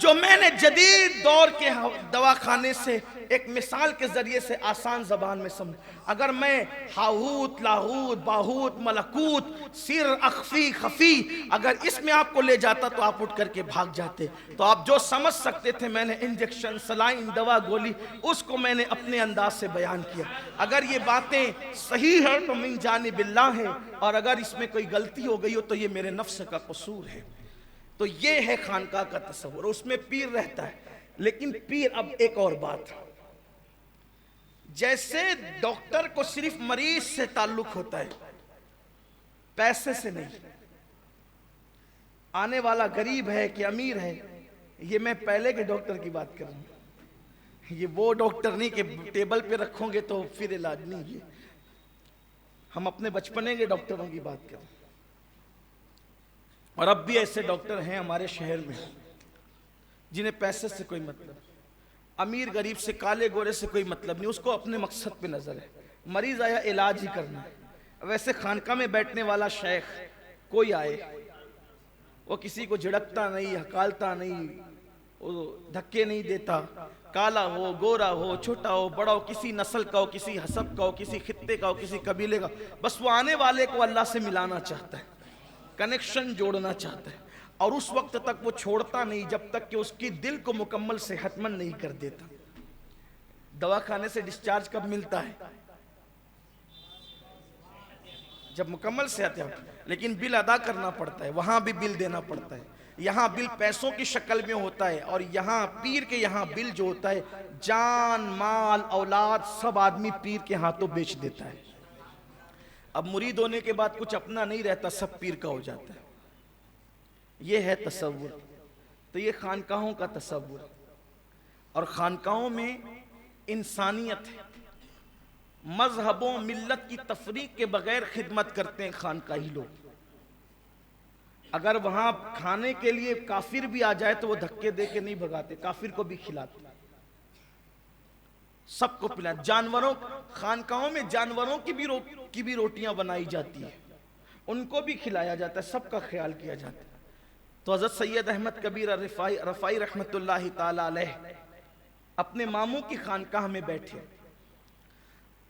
جو میں نے جدید دور کے دواخانے سے ایک مثال کے ذریعے سے آسان زبان میں سمجھ. اگر میں ہاہوت لاہوت باہوت ملکوت سر اخفی خفی اگر اس میں آپ کو لے جاتا تو آپ اٹھ کر کے بھاگ جاتے. تو آپ جو سمجھ سکتے تھے میں نے انجیکشن سلائن دوا گولی اس کو میں نے اپنے انداز سے بیان کیا. اگر یہ باتیں صحیح ہیں تو من جانب اللہ ہے, اور اگر اس میں کوئی غلطی ہو گئی ہو تو یہ میرے نفس کا قصور ہے. تو یہ ہے خانقاہ کا تصور, اس میں پیر رہتا ہے. لیکن پیر, اب ایک اور بات, جیسے ڈاکٹر کو صرف مریض سے تعلق ہوتا ہے, پیسے سے نہیں. آنے والا غریب ہے کہ امیر ہے, یہ میں پہلے کے ڈاکٹر کی بات کر رہا ہوں. یہ وہ ڈاکٹر نہیں کہ ٹیبل پہ رکھو گے تو پھر علاج نہیں. یہ ہم اپنے بچپنے کے ڈاکٹروں کی بات کر رہے ہیں, اور اب بھی ایسے ڈاکٹر ہیں ہمارے شہر میں جنہیں پیسے سے کوئی مطلب, امیر غریب سے کالے گورے سے کوئی مطلب نہیں, اس کو اپنے مقصد پہ نظر ہے, مریض آیا علاج ہی کرنا ہے. ویسے خانقاہ میں بیٹھنے والا شیخ کوئی آئے, وہ کسی کو جھڑکتا نہیں, ہکالتا نہیں, وہ دھکے نہیں دیتا, کالا ہو گورا ہو چھوٹا ہو بڑا ہو, کسی نسل کا ہو کسی حسب کا ہو کسی خطے کا ہو کسی قبیلے کا, بس وہ آنے والے کو اللہ سے ملانا چاہتا ہے, کنیکشن جوڑنا چاہتا ہے. اور اس وقت تک وہ چھوڑتا نہیں جب تک کہ اس کی دل کو مکمل صحت مند نہیں کر دیتا. دواخانے سے ڈسچارج کب ملتا ہے؟ جب مکمل صحت ہے. لیکن بل ادا کرنا پڑتا ہے, وہاں بھی بل دینا پڑتا ہے. یہاں بل پیسوں کی شکل میں ہوتا ہے, اور یہاں پیر کے یہاں بل جو ہوتا ہے جان مال اولاد سب آدمی پیر کے ہاتھوں بیچ دیتا ہے. اب مرید ہونے کے بعد کچھ اپنا نہیں رہتا, سب پیر کا ہو جاتا ہے. یہ ہے تصور. تو یہ خانقاہوں کا تصور, اور خانقاہوں میں انسانیت ہے. مذہبوں ملت کی تفریق کے بغیر خدمت کرتے ہیں خانقاہی لوگ. اگر وہاں کھانے کے لیے کافر بھی آ جائے تو وہ دھکے دے کے نہیں بھگاتے, کافر کو بھی کھلاتے, سب کو پلاتے. جانوروں, خانقاہوں میں جانوروں کی بھی روٹیاں بنائی جاتی ہیں, ان کو بھی کھلایا جاتا ہے, سب کا خیال کیا جاتا ہے. تو حضرت سید احمد کبیر رفاعی رحمت اللہ تعالی علیہ اپنے ماموں کی خانقاہ میں بیٹھے,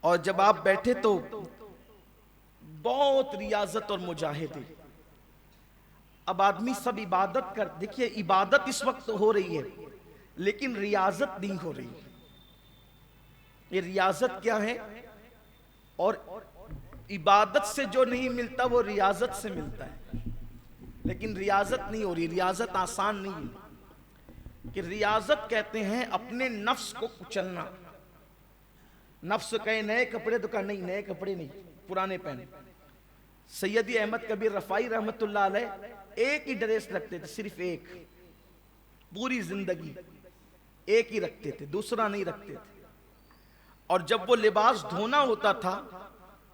اور جب آپ بیٹھے تو بہت ریاضت اور مجاہدے. اب آدمی سب عبادت کر, دیکھیے عبادت اس وقت ہو رہی ہے لیکن ریاضت نہیں ہو رہی. یہ ریاضت کیا ہے؟ اور عبادت سے جو نہیں ملتا وہ ریاضت سے ملتا ہے, لیکن ریاضت نہیں ہو رہی. ریاضت آسان نہیں ہے, کہ ریاضت کہتے ہیں اپنے نفس کو کچلنا. نفس کہے نئے کپڑے تو کہا نہیں, نئے کپڑے نہیں, پرانے پہنے. سیدی احمد کبیر رفاعی رحمت اللہ علیہ ایک ہی ڈریس رکھتے تھے, صرف ایک, پوری زندگی ایک ہی رکھتے تھے, دوسرا نہیں رکھتے تھے. اور جب وہ لباس دھونا ہوتا تھا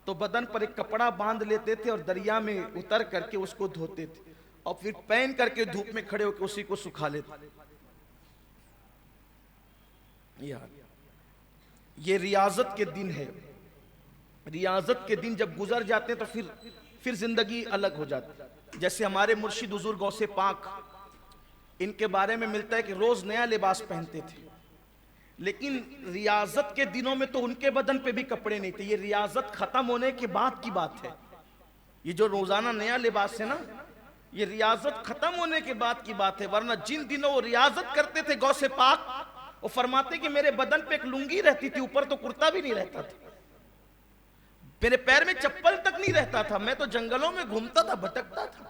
تو بدن پر ایک کپڑا باندھ لیتے تھے اور دریا میں اتر کر کے اس کو دھوتے تھے, اور پھر پہن کر کے دھوپ میں کھڑے ہو کے اسی کو سکھا لیتے. یہ ریاضت کے دن ہے. ریاضت کے دن جب گزر جاتے ہیں تو پھر زندگی الگ ہو جاتی. جیسے ہمارے مرشد حضور غوث پاک, ان کے بارے میں ملتا ہے کہ روز نیا لباس پہنتے تھے, لیکن ریاضت کے دنوں میں تو ان کے بدن پہ بھی کپڑے نہیں تھے. یہ ریاضت ختم ہونے کے بعد کی بات ہے. یہ جو روزانہ نیا لباس ہے نا, یہ ریاضت ختم ہونے کے بعد کی بات ہے. ورنہ جن دنوں وہ ریاضت کرتے تھے غوث پاک, وہ فرماتے کہ میرے بدن پہ ایک لنگی رہتی تھی, اوپر تو کرتا بھی نہیں رہتا تھا, میرے پیر میں چپل تک نہیں رہتا تھا, میں تو جنگلوں میں گھومتا تھا, بھٹکتا تھا.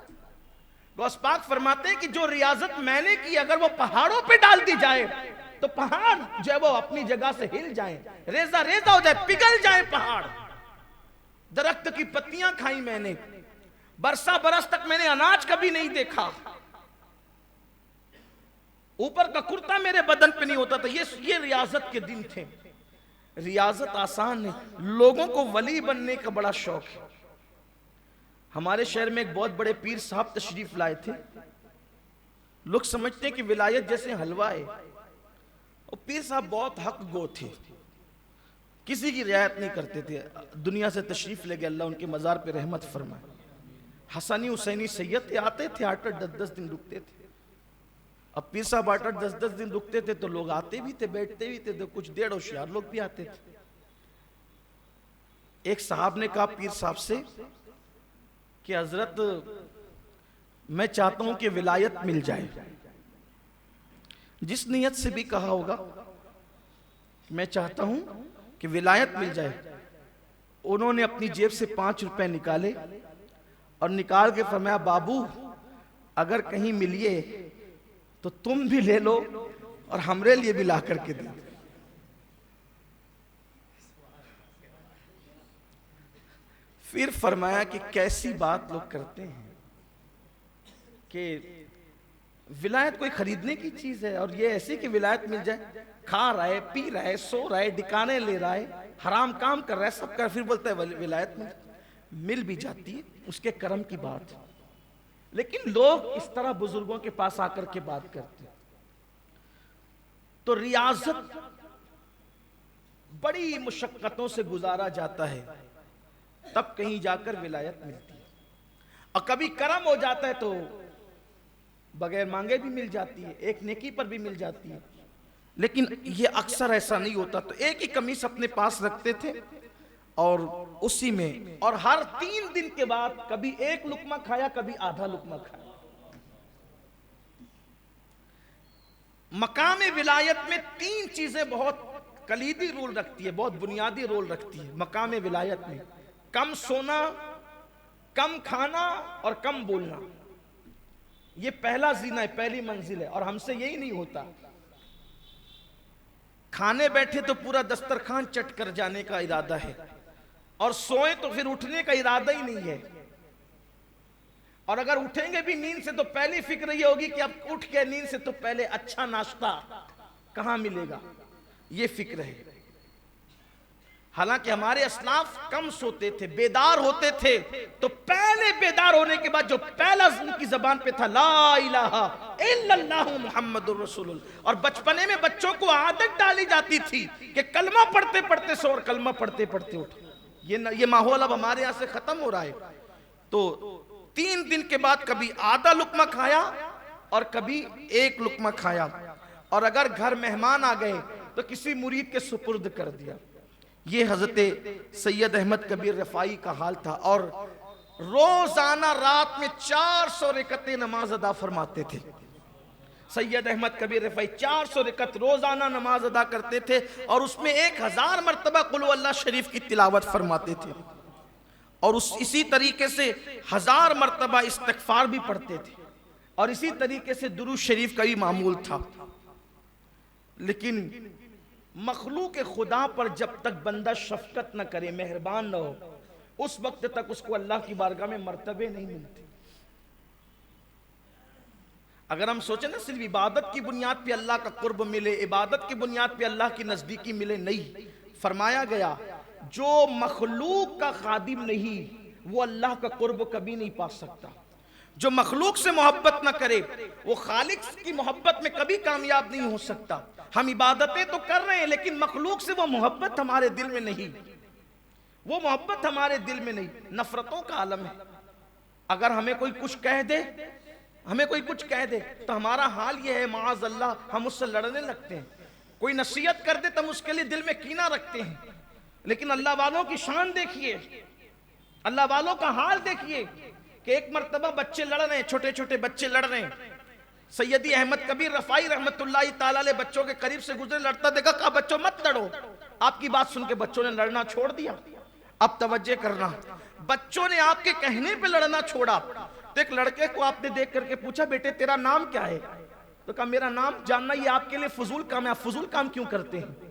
غوث پاک فرماتے ہیں کہ جو ریاضت میں نے کی اگر وہ پہاڑوں پہ ڈال دی جائے تو پہاڑ جو ہے وہ اپنی جگہ سے ہل جائیں, ریزہ ریزہ ہو جائے, پگھل جائیں پہاڑ. درخت کی پتیاں کھائیں میں نے, برسا برس تک میں نے اناج کبھی نہیں دیکھا. اوپر کا کرتا میرے بدن پہ نہیں ہوتا تھا. یہ ریاضت کے دن تھے. ریاضت آسان ہے. لوگوں کو ولی بننے کا بڑا شوق ہے. ہمارے شہر میں ایک بہت بڑے پیر صاحب تشریف لائے تھے. لوگ سمجھتے ہیں کہ ولایت جیسے حلوہ ہے. اور پیر صاحب بہت حق گو تھے, کسی کی رعایت نہیں کرتے تھے. دنیا سے تشریف لے گئے, اللہ ان کے مزار پہ رحمت فرمائے. حسنی حسینی سید تھے, آتے تھے 8-10 دن رکتے تھے. اب پیر صاحب 8-10 دن رکتے تھے تو لوگ آتے بھی تھے, بیٹھتے بھی تھے, تو کچھ ڈیڑھ ہوشیار لوگ بھی آتے تھے. ایک صاحب نے کہا پیر صاحب سے کہ حضرت میں چاہتا ہوں کہ ولایت مل جائے. جس نیت سے بھی کہا ہوگا میں چاہتا ہوں کہ ولایت مل جائے. انہوں نے اپنی جیب سے 5 روپے نکالے اور نکال کے فرمایا بابو اگر کہیں ملیے تو تم بھی لے لو اور ہمارے لیے بھی لا کر کے دیں. پھر فرمایا کہ کیسی بات لوگ کرتے ہیں کہ ولایت کوئی خریدنے کی چیز ہے, اور یہ ایسی کہ ولایت مل جائے. کھا رہا ہے, پی رہا ہے, سو رہا ہے, ڈکانے لے رہا ہے, حرام کام کر رہا ہے, سب کا, پھر بولتا ہے ولایت مل بھی جاتی ہے, اس کے کرم کی بات. لیکن لوگ اس طرح بزرگوں کے پاس آ کر کے بات کرتے ہیں. تو ریاضت بڑی مشقتوں سے گزارا جاتا ہے, تب کہیں جا کر ولایت ملتی ہے. اور کبھی کرم ہو جاتا ہے تو بغیر مانگے بھی مل جاتی ہے, ایک نیکی پر بھی مل جاتی ہے. لیکن یہ اکثر ایسا نہیں ہوتا. تو ایک ہی قمیص اپنے پاس رکھتے تھے اور اسی میں, اور ہر 3 دن کے بعد کبھی 1 لقمہ کھایا, کبھی آدھا لقمہ کھایا. مقام ولایت میں 3 چیزیں بہت کلیدی رول رکھتی ہے, بہت بنیادی رول رکھتی ہے. مقام ولایت میں کم سونا, کم کھانا اور کم بولنا. یہ پہلا زینہ ہے, پہلی منزل ہے. اور ہم سے یہی نہیں ہوتا. کھانے بیٹھے تو پورا دسترخوان چٹ کر جانے کا ارادہ ہے, اور سوئیں تو پھر اٹھنے کا ارادہ ہی نہیں ہے. اور اگر اٹھیں گے بھی نیند سے تو پہلی فکر یہ ہوگی کہ اب اٹھ کے نیند سے تو پہلے اچھا ناشتہ کہاں ملے گا, یہ فکر ہے. حالانکہ ہمارے اسلاف کم سوتے تھے, بیدار ہوتے تھے, تو پہلے بیدار ہونے کے بعد جو پہلا ان کی زبان پہ تھا لا الہ الا اللہ محمد الرسول اللہ. اور بچپنے میں بچوں کو عادت ڈالی جاتی تھی کہ کلمہ پڑھتے پڑھتے سو اور کلمہ پڑھتے پڑھتے اٹھ. یہ ماحول اب ہمارے یہاں سے ختم ہو رہا ہے. تو 3 دن کے بعد کبھی آدھا لقمہ کھایا اور کبھی 1 لقمہ کھایا. اور اگر گھر مہمان آ گئے تو کسی مرید کے سپرد کر دیا. یہ حضرت سید احمد کبیر رفاعی کا حال تھا. اور روزانہ رات میں 400 رکعتیں نماز ادا فرماتے تھے. سید احمد کبیر رفاعی 400 رکعت روزانہ نماز ادا کرتے تھے, اور اس میں 1000 مرتبہ قل اللہ شریف کی تلاوت فرماتے تھے. اور اسی طریقے سے 1000 مرتبہ استغفار بھی پڑھتے تھے, اور اسی طریقے سے درود شریف کا بھی معمول تھا. لیکن مخلوق خدا پر جب تک بندہ شفقت نہ کرے, مہربان نہ ہو, اس وقت تک اس کو اللہ کی بارگاہ میں مرتبے نہیں ملتے. اگر ہم سوچیں نا صرف عبادت کی بنیاد پہ اللہ کا قرب ملے, عبادت کی بنیاد پہ اللہ کی نزدیکی ملے, نہیں. فرمایا گیا جو مخلوق کا خادم نہیں وہ اللہ کا قرب کبھی نہیں پا سکتا. جو مخلوق سے محبت نہ کرے وہ خالق کی محبت میں کبھی کامیاب نہیں ہو سکتا. ہم عبادتیں تو کر رہے ہیں لیکن مخلوق سے وہ محبت ہمارے دل میں نہیں, وہ محبت ہمارے دل میں نہیں. نفرتوں کا عالم ہے. اگر ہمیں کوئی کچھ کہہ دے تو ہمارا حال یہ ہے معاذ اللہ ہم اس سے لڑنے لگتے ہیں. کوئی نصیحت کر دے تو ہم اس کے لیے دل میں کینہ رکھتے ہیں. لیکن اللہ والوں کی شان دیکھیے, اللہ والوں کا حال دیکھیے کہ ایک مرتبہ بچے لڑ رہے ہیں, چھوٹے چھوٹے بچے لڑ رہے ہیں. سیدی احمد کبیر رفاعی رحمت اللہ تعالیٰ علیہ بچوں کے قریب سے گزرے, لڑتا دیکھا, کہا بچوں مت لڑو. آپ کی بات سن کے بچوں نے لڑنا چھوڑ دیا. اب توجہ کرنا, بچوں نے آپ کے کہنے پہ لڑنا چھوڑا. تو ایک لڑکے کو آپ نے دیکھ کر کے پوچھا بیٹے تیرا نام کیا ہے؟ تو کہا میرا نام جاننا یہ آپ کے لیے فضول کام ہے, آپ فضول کام کیوں کرتے ہیں؟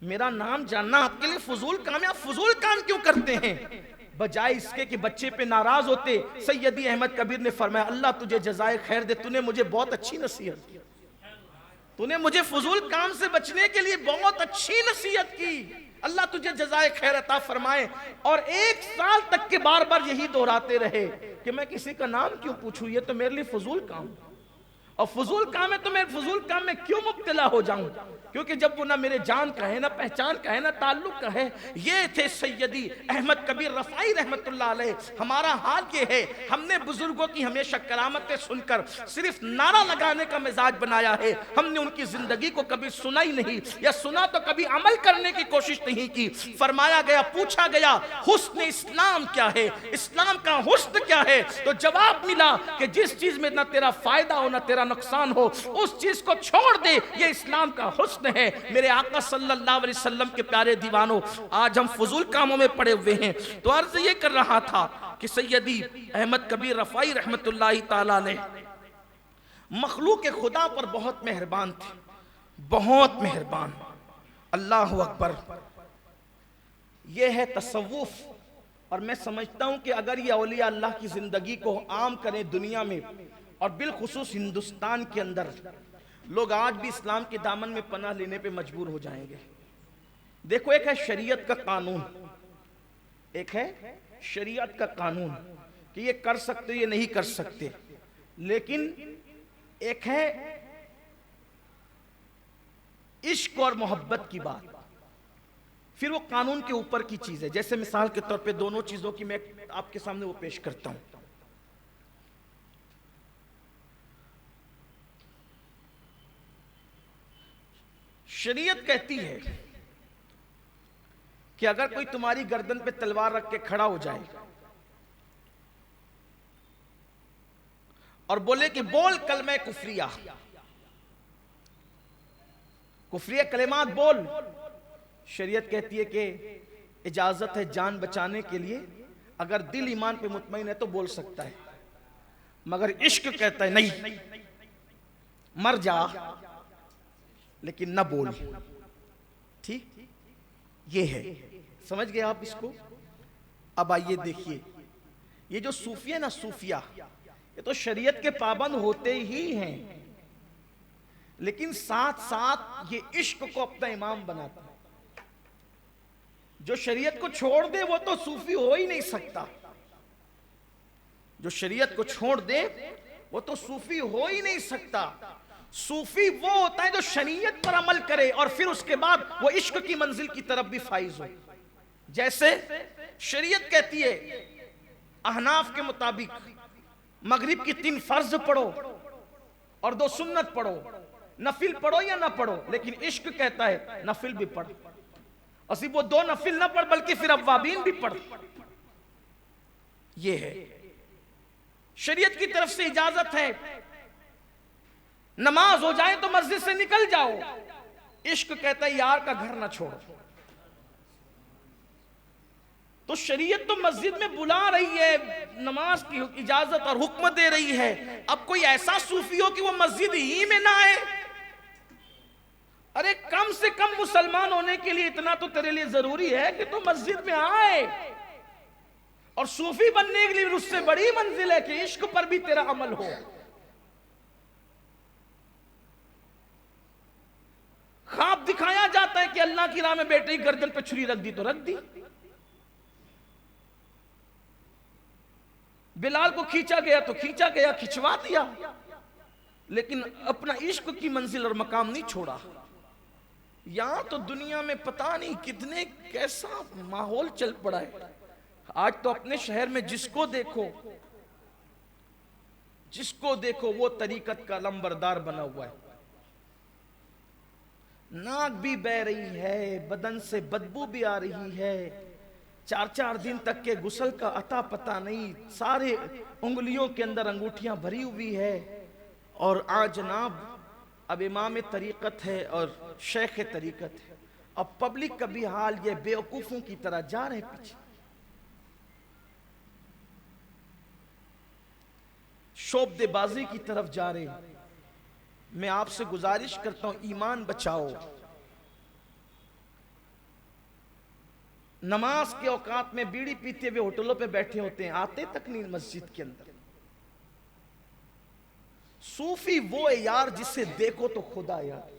میرا نام جاننا آپ کے لیے فضول کام ہے, آپ فضول کام کیوں کرتے ہیں؟ بجائے اس کے کہ بچے پہ ناراض ہوتے, سیدی احمد کبیر نے فرمایا اللہ تجھے جزائے خیر دے, تو نے مجھے بہت اچھی نصیحت کی. تو نے مجھے فضول کام سے بچنے کے لیے بہت اچھی نصیحت کی، اللہ تجھے جزائے خیر عطا فرمائے۔ اور 1 سال تک کے بار بار یہی دہراتے رہے کہ میں کسی کا نام کیوں پوچھوں، یہ تو میرے لیے فضول کام، اور فضول کام ہے تو میں فضول کام میں کیوں مبتلا ہو جاؤں، کیونکہ جب وہ نہ میرے جان کا ہے، نہ پہچان کا ہے، نہ تعلق کا ہے۔ یہ تھے سیدی احمد کبیر رفاعی رحمت اللہ علیہ۔ ہمارا حال یہ ہے، ہم نے بزرگوں کی ہمیشہ کرامتیں سن کر صرف نعرہ لگانے کا مزاج بنایا ہے، ہم نے ان کی زندگی کو کبھی سنا ہی نہیں، یا سنا تو کبھی عمل کرنے کی کوشش نہیں کی۔ فرمایا گیا، پوچھا گیا حسن اسلام کیا ہے، اسلام کا حسن کیا ہے، تو جواب ملا کہ جس چیز میں نہ تیرا فائدہ ہو نہ تیرا نقصان ہو، اس چیز کو چھوڑ دے، یہ اسلام کا حسن ہے۔ میرے آقا صلی اللہ علیہ وسلم کے پیارے دیوانوں، آج ہم فضول کاموں میں پڑے ہوئے ہیں۔ تو عرض یہ کر رہا تھا کہ سیدی احمد کبیر رفاعی رحمت اللہ تعالیٰ نے مخلوق خدا پر بہت مہربان تھے، بہت مہربان۔ اللہ اکبر، یہ ہے تصوف۔ اور میں سمجھتا ہوں کہ اگر یہ اولیاء اللہ کی زندگی کو عام کریں دنیا میں، اور بالخصوص ہندوستان کے اندر، لوگ آج بھی اسلام کے دامن میں پناہ لینے پہ مجبور ہو جائیں گے۔ دیکھو، ایک ہے شریعت کا قانون، ایک ہے شریعت کا قانون کہ یہ کر سکتے یہ نہیں کر سکتے، لیکن ایک ہے عشق اور محبت کی بات، پھر وہ قانون کے اوپر کی چیز ہے۔ جیسے مثال کے طور پہ دونوں چیزوں کی میں آپ کے سامنے وہ پیش کرتا ہوں۔ شریعت کہتی ہے کہ اگر کوئی تمہاری گردن پہ تلوار رکھ کے کھڑا ہو جائے اور بولے کہ بول کلمہ کفریہ، کفریہ کلمات بول، شریعت کہتی ہے کہ اجازت ہے جان بچانے کے لیے، اگر دل ایمان پہ مطمئن ہے تو بول سکتا ہے، مگر عشق کہتا ہے نہیں، مر جا لیکن نہ بول۔ ٹھیک، یہ ہے، سمجھ گئے آپ اس کو؟ اب آئیے دیکھیے، یہ جو صوفیہ نا، صوفیہ یہ تو شریعت کے پابند ہوتے ہی ہیں، لیکن ساتھ ساتھ یہ عشق کو اپنا امام بناتا ہے۔ جو شریعت کو چھوڑ دے وہ تو صوفی ہو ہی نہیں سکتا، جو شریعت کو چھوڑ دے وہ تو صوفی ہو ہی نہیں سکتا۔ صوفی وہ ہوتا ہے جو شریعت پر عمل کرے اور پھر اس کے بعد وہ عشق کی منزل کی طرف بھی فائز ہو۔ جیسے شریعت کہتی ہے احناف کے مطابق مغرب کی 3 فرض پڑھو اور 2 سنت پڑھو، نفل پڑھو یا نہ پڑھو، لیکن عشق کہتا ہے نفل بھی پڑھ، اور صرف وہ 2 نفل نہ پڑھ بلکہ پھر اوابین بھی پڑھ۔ یہ ہے شریعت کی طرف سے اجازت ہے، نماز ہو جائے تو مسجد سے نکل جاؤ، عشق کہتا ہے یار کا گھر نہ چھوڑو۔ تو شریعت تو مسجد میں بلا رہی ہے، نماز کی اجازت اور حکم دے رہی ہے، اب کوئی ایسا صوفی ہو کہ وہ مسجد ہی میں نہ آئے؟ ارے کم سے کم مسلمان ہونے کے لیے اتنا تو تیرے لیے ضروری ہے کہ تو مسجد میں آئے، اور صوفی بننے کے لیے اس سے بڑی منزل ہے کہ عشق پر بھی تیرا عمل ہو۔ خواب دکھایا جاتا ہے کہ اللہ کی راہ میں بیٹے ہی گردن پہ چھری رکھ دی تو رکھ دی، بلال کو کھینچا گیا تو کھینچا گیا، کھچوا دیا، لیکن اپنا عشق کی منزل اور مقام نہیں چھوڑا۔ یہاں تو دنیا میں پتہ نہیں کتنے کیسا ماحول چل پڑا ہے۔ آج تو اپنے شہر میں جس کو دیکھو وہ طریقت کا لمبردار بنا ہوا ہے، ناک بھی بہ رہی ہے، بدن سے بدبو بھی آ رہی ہے، 4 دن تک کے غسل کا عطا پتہ نہیں، سارے انگلیوں کے اندر انگوٹھیاں بھری ہوئی ہے، اور جناب اب امام طریقت ہے اور شیخ طریقت ہے، اب پبلک کا بھی حال یہ بیوقوفوں کی طرح جا رہے پیچھے۔ شعبدے بازی کی طرف جا رہے۔ میں آپ سے گزارش کرتا ہوں ایمان بچاؤ، نماز کے اوقات میں بیڑی پیتے ہوئے ہوٹلوں پہ بیٹھے ہوتے ہیں، آتے تک نہیں مسجد کے اندر۔ صوفی وہ ہے یار جسے دیکھو تو خدا یاد،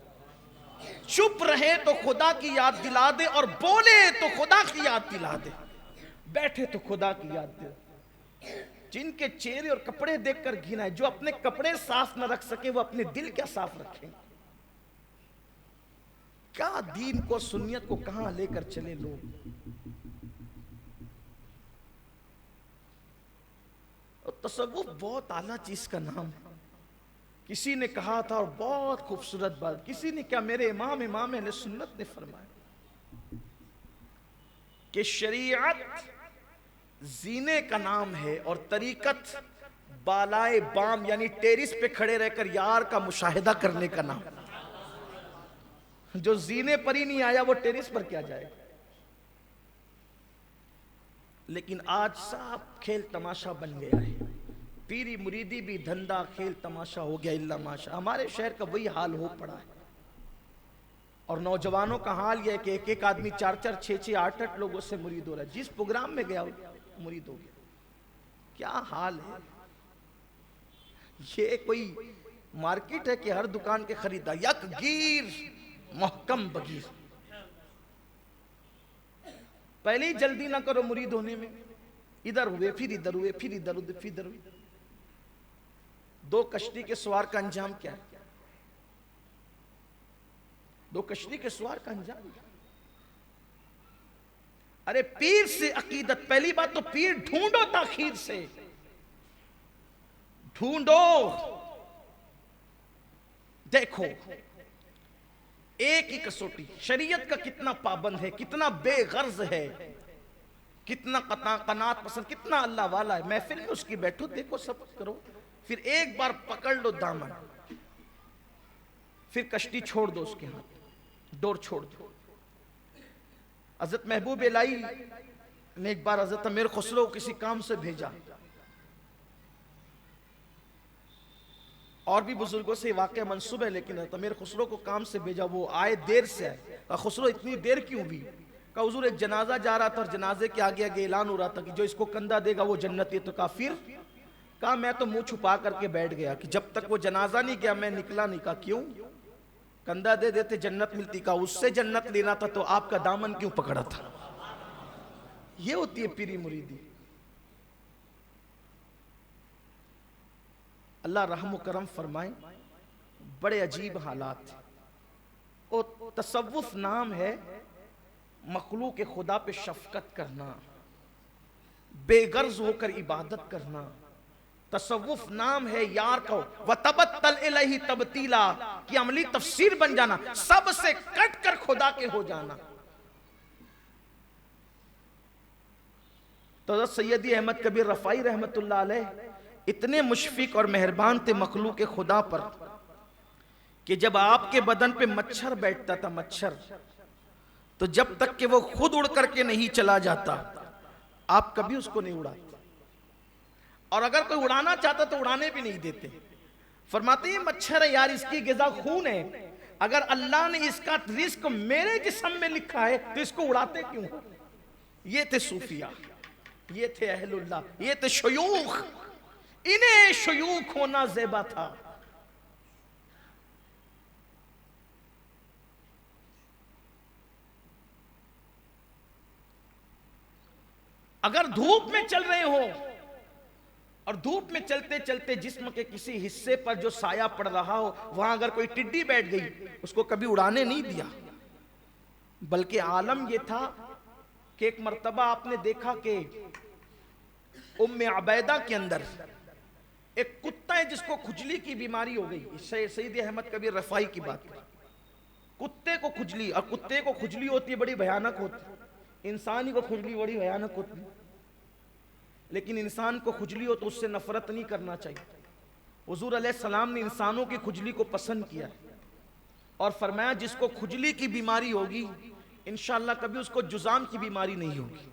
چپ رہے تو خدا کی یاد دلا دے، اور بولے تو خدا کی یاد دلا دے، بیٹھے تو خدا کی یاد دے۔ جن کے چہرے اور کپڑے دیکھ کر گھنا ہے، جو اپنے کپڑے صاف نہ رکھ سکے وہ اپنے دل کیا صاف رکھیں؟ کیا دین کو سنیت کو کہاں لے کر چلے لوگ۔ اور تصوف بہت اعلیٰ چیز کا نام ہے۔ کسی نے کہا تھا، اور بہت خوبصورت بات، کسی نے کیا، میرے امام اہل سنت نے فرمایا کہ شریعت زینے کا نام ہے، اور طریقت بالائے بام یعنی ٹیرس پہ کھڑے رہ کر یار کا مشاہدہ کرنے کا نام۔ جو زینے پر ہی نہیں آیا وہ ٹیرس پر کیا جائے؟ لیکن آج سب کھیل تماشا بن گیا ہے، پیری مریدی بھی دھندا کھیل تماشا ہو گیا اللہ ماشا۔ ہمارے شہر کا وہی حال ہو پڑا ہے، اور نوجوانوں کا حال یہ ہے کہ ایک ایک آدمی 4 4 6 6 8 8 لوگوں سے مرید ہو رہا ہے، جس پروگرام میں گیا مرید ہو گیا۔ کیا حال ہے؟ یہ کوئی مارکیٹ ہے کہ ہر دکان کے خریدا، یک گیر محکم بگیر۔ پہلے ہی جلدی نہ کرو مرید ہونے میں، ادھر ہوئے پھر ادھر ہوئے پھر ادھر ہوئے پھر ادھر ہوئے۔ 2 کشتی کے سوار کا انجام کیا ہے؟ 2 کشتی کے سوار کا انجام کیا؟ ارے پیر سے عقیدت، پہلی بات تو پیر ڈھونڈو تاخیر سے، ڈھونڈو، دیکھو ایک ہی کسوٹی، شریعت کا کتنا پابند ہے، کتنا بے غرض ہے، کتنا قناعت پسند، کتنا اللہ والا ہے۔ محفل میں اس کی بیٹھو، دیکھو، سب کرو، پھر ایک بار پکڑ لو دامن، پھر کشتی چھوڑ دو اس کے ہاتھ، ڈور چھوڑ دو۔ حضرت محبوب الہی نے ایک بار حضرت امیر خسرو کو کسی کام سے بھیجا، اور بھی بزرگوں سے واقعہ منسوب ہے، لیکن حضرت امیر خسرو کو کام سے بھیجا، وہ آئے دیر سے آئے۔ کہا خسرو اتنی دیر کیوں بھی؟ کہا حضور ایک جنازہ جا رہا تھا، اور جنازے کے آگے آگے اعلان ہو رہا تھا کہ جو اس کو کندھا دے گا وہ جنتی ہے۔ تو کہا پھر؟ کہا میں تو منہ چھپا کر کے بیٹھ گیا کہ جب تک وہ جنازہ نہیں گیا میں نکلا نہیں۔ کہا کیوں؟ کندھا دے دیتے جنت ملتی۔ کہا اس سے جنت لینا تھا تو آپ کا دامن کیوں پکڑا تھا؟ یہ ہوتی ہے پیری مریدی۔ اللہ رحم و کرم فرمائے، بڑے عجیب حالات ہیں۔ اور تصوف نام ہے مخلوق خدا پہ شفقت کرنا، بے غرض ہو کر عبادت کرنا۔ تصوف نام ہے یار کا وَتَبَتَّلْ إِلَيْهِ تَبْتِيلًا کی عملی تفسیر بن جانا، سب سے کٹ کر خدا کے ہو جانا۔ تو حضرت سیدی احمد کبیر رفاعی رحمت اللہ علیہ اتنے مشفق اور مہربان تھے مخلوق خدا پر کہ جب آپ کے بدن پہ مچھر بیٹھتا تھا، مچھر، تو جب تک کہ وہ خود اڑ کر کے نہیں چلا جاتا آپ کبھی اس کو نہیں اڑاتے، اور اگر کوئی اڑانا چاہتا تو اڑانے بھی نہیں دیتے۔ فرماتے ہیں یہ مچھر ہے یار، اس کی غذا خون ہے، اگر اللہ نے اس کا رزق میرے جسم میں لکھا ہے تو اس کو اڑاتے کیوں؟ یہ تھے صوفیاء، یہ تھے اہل اللہ، یہ تھے شیوخ، انہیں شیوخ ہونا زیبا تھا۔ اگر دھوپ میں چل رہے ہو اور دھوپ میں چلتے چلتے جسم کے کسی حصے پر جو سایہ پڑ رہا ہو وہاں اگر کوئی ٹڈی بیٹھ گئی اس کو کبھی اڑانے نہیں دیا، بلکہ عالم یہ تھا کہ ایک مرتبہ آپ نے دیکھا کہ ام عبیدہ کے اندر ایک کتا ہے جس کو کھجلی کی بیماری ہو گئی۔ سید احمد کبیر رفاعی کی بات، کتے کو کھجلی، اور کتے کو کھجلی ہوتی ہے بڑی بھیانک ہوتی، انسان ہی کو کھجلی بڑی بھیانک ہوتی، لیکن انسان کو کھجلی ہو تو اس سے نفرت نہیں کرنا چاہیے۔ حضور علیہ السلام نے انسانوں کی کھجلی کو پسند کیا اور فرمایا جس کو کھجلی کی بیماری ہوگی انشاءاللہ کبھی اس کو جزام کی بیماری نہیں ہوگی۔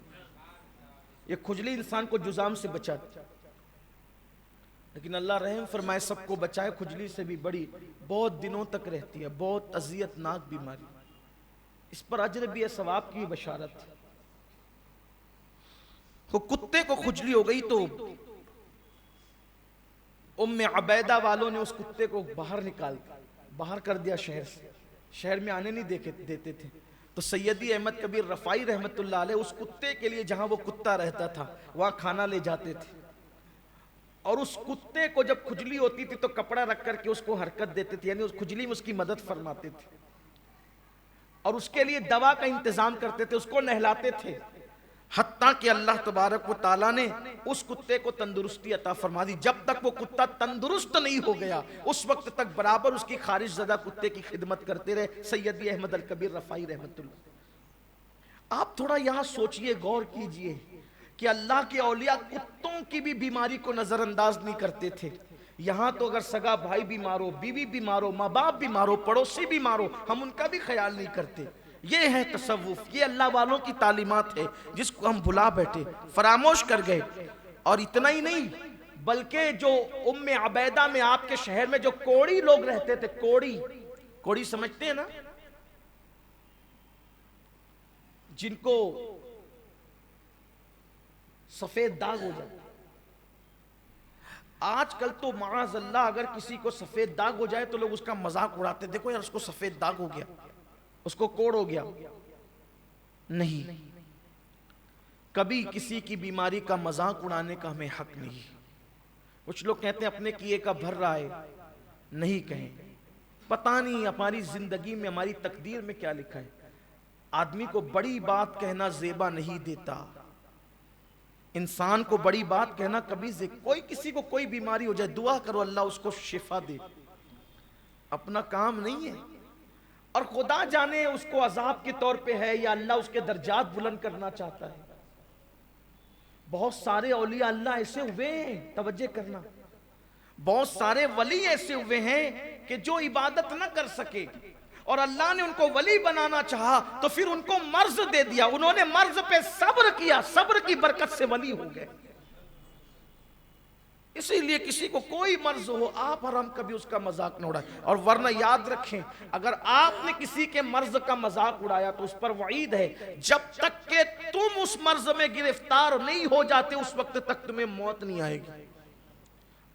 یہ کھجلی انسان کو جزام سے بچاتی، لیکن اللہ رحم فرمائے سب کو بچائے، کھجلی سے بھی بڑی بہت دنوں تک رہتی ہے، بہت اذیت ناک بیماری، اس پر اجر بھی ہے، ثواب کی بشارت ہے۔ تو کتے کو کھجلی ہو گئی تو ام عبیدہ والوں نے اس کتے کو باہر کر دیا شہر سے، شہر میں آنے نہیں دیتے تھے. تو سیدی احمد کبیر رفاعی رحمت اللہ علیہ اس کتے کے لیے جہاں وہ کتا رہتا تھا وہاں کھانا لے جاتے تھے، اور اس کتے کو جب کھجلی ہوتی تھی تو کپڑا رکھ کر کے اس کو حرکت دیتے تھے، یعنی اس کھجلی میں اس کی مدد فرماتے تھے، اور اس کے لیے دوا کا انتظام کرتے تھے، اس کو نہلاتے تھے، حتیٰ کہ اللہ تبارک و تعالیٰ نے اس کتے کو تندرستی عطا فرما دی. جب تک وہ کتا تندرست نہیں ہو گیا اس وقت تک برابر اس کی خارش زدہ کتے کی خدمت کرتے رہے سیدی احمد الکبیر رفاعی رحمت اللہ. آپ تھوڑا یہاں سوچئے، غور کیجئے کہ اللہ کے اولیاء کتوں کی بھی بیماری کو نظر انداز نہیں کرتے تھے. یہاں تو اگر سگا بھائی بیمار ہو، بیوی بیمار ہو، ماں باپ بیمار ہو، پڑوسی بیمار ہو، ہم ان کا بھی خیال نہیں کرتے. یہ ہے تصوف، یہ اللہ والوں کی تعلیمات ہے جس کو ہم بھلا بیٹھے، فراموش کر گئے. اور اتنا ہی نہیں بلکہ جو ام عبیدہ میں آپ کے شہر میں جو کوڑی لوگ رہتے تھے، کوڑی سمجھتے ہیں نا، جن کو سفید داغ ہو جائے. آج کل تو معاذ اللہ اگر کسی کو سفید داغ ہو جائے تو لوگ اس کا مذاق اڑاتے، دیکھو یار اس کو سفید داغ ہو گیا، اس کو کوڑ ہو گیا. نہیں، کبھی کسی کی بیماری کا مذاق اڑانے کا ہمیں حق نہیں. کچھ لوگ کہتے ہیں اپنے کیے کا بھر رہا ہے، نہیں کہیں. پتہ نہیں ہماری زندگی میں ہماری تقدیر میں کیا لکھا ہے. آدمی کو بڑی بات کہنا زیبا نہیں دیتا، انسان کو بڑی بات کہنا کبھی کوئی کسی کو کوئی بیماری ہو جائے دعا کرو اللہ اس کو شفا دے، اپنا کام نہیں ہے. اور خدا جانے اس کو عذاب کے طور پہ ہے یا اللہ اس کے درجات بلند کرنا چاہتا ہے. بہت سارے اولیاء اللہ ایسے ہوئے ہیں، توجہ کرنا، بہت سارے ولی ایسے ہوئے ہیں کہ جو عبادت نہ کر سکے اور اللہ نے ان کو ولی بنانا چاہا تو پھر ان کو مرض دے دیا، انہوں نے مرض پہ صبر کیا، صبر کی برکت سے ولی ہو گئے. اسی لیے کسی کو کوئی مرض ہو آپ اور ہم کبھی اس کا مذاق نہ اڑائیں. اور ورنہ یاد رکھیں اگر آپ نے کسی کے مرض کا مذاق اڑایا تو اس پر وعید ہے، جب تک کہ تم اس مرض میں گرفتار نہیں ہو جاتے اس وقت تک تمہیں موت نہیں آئے گی.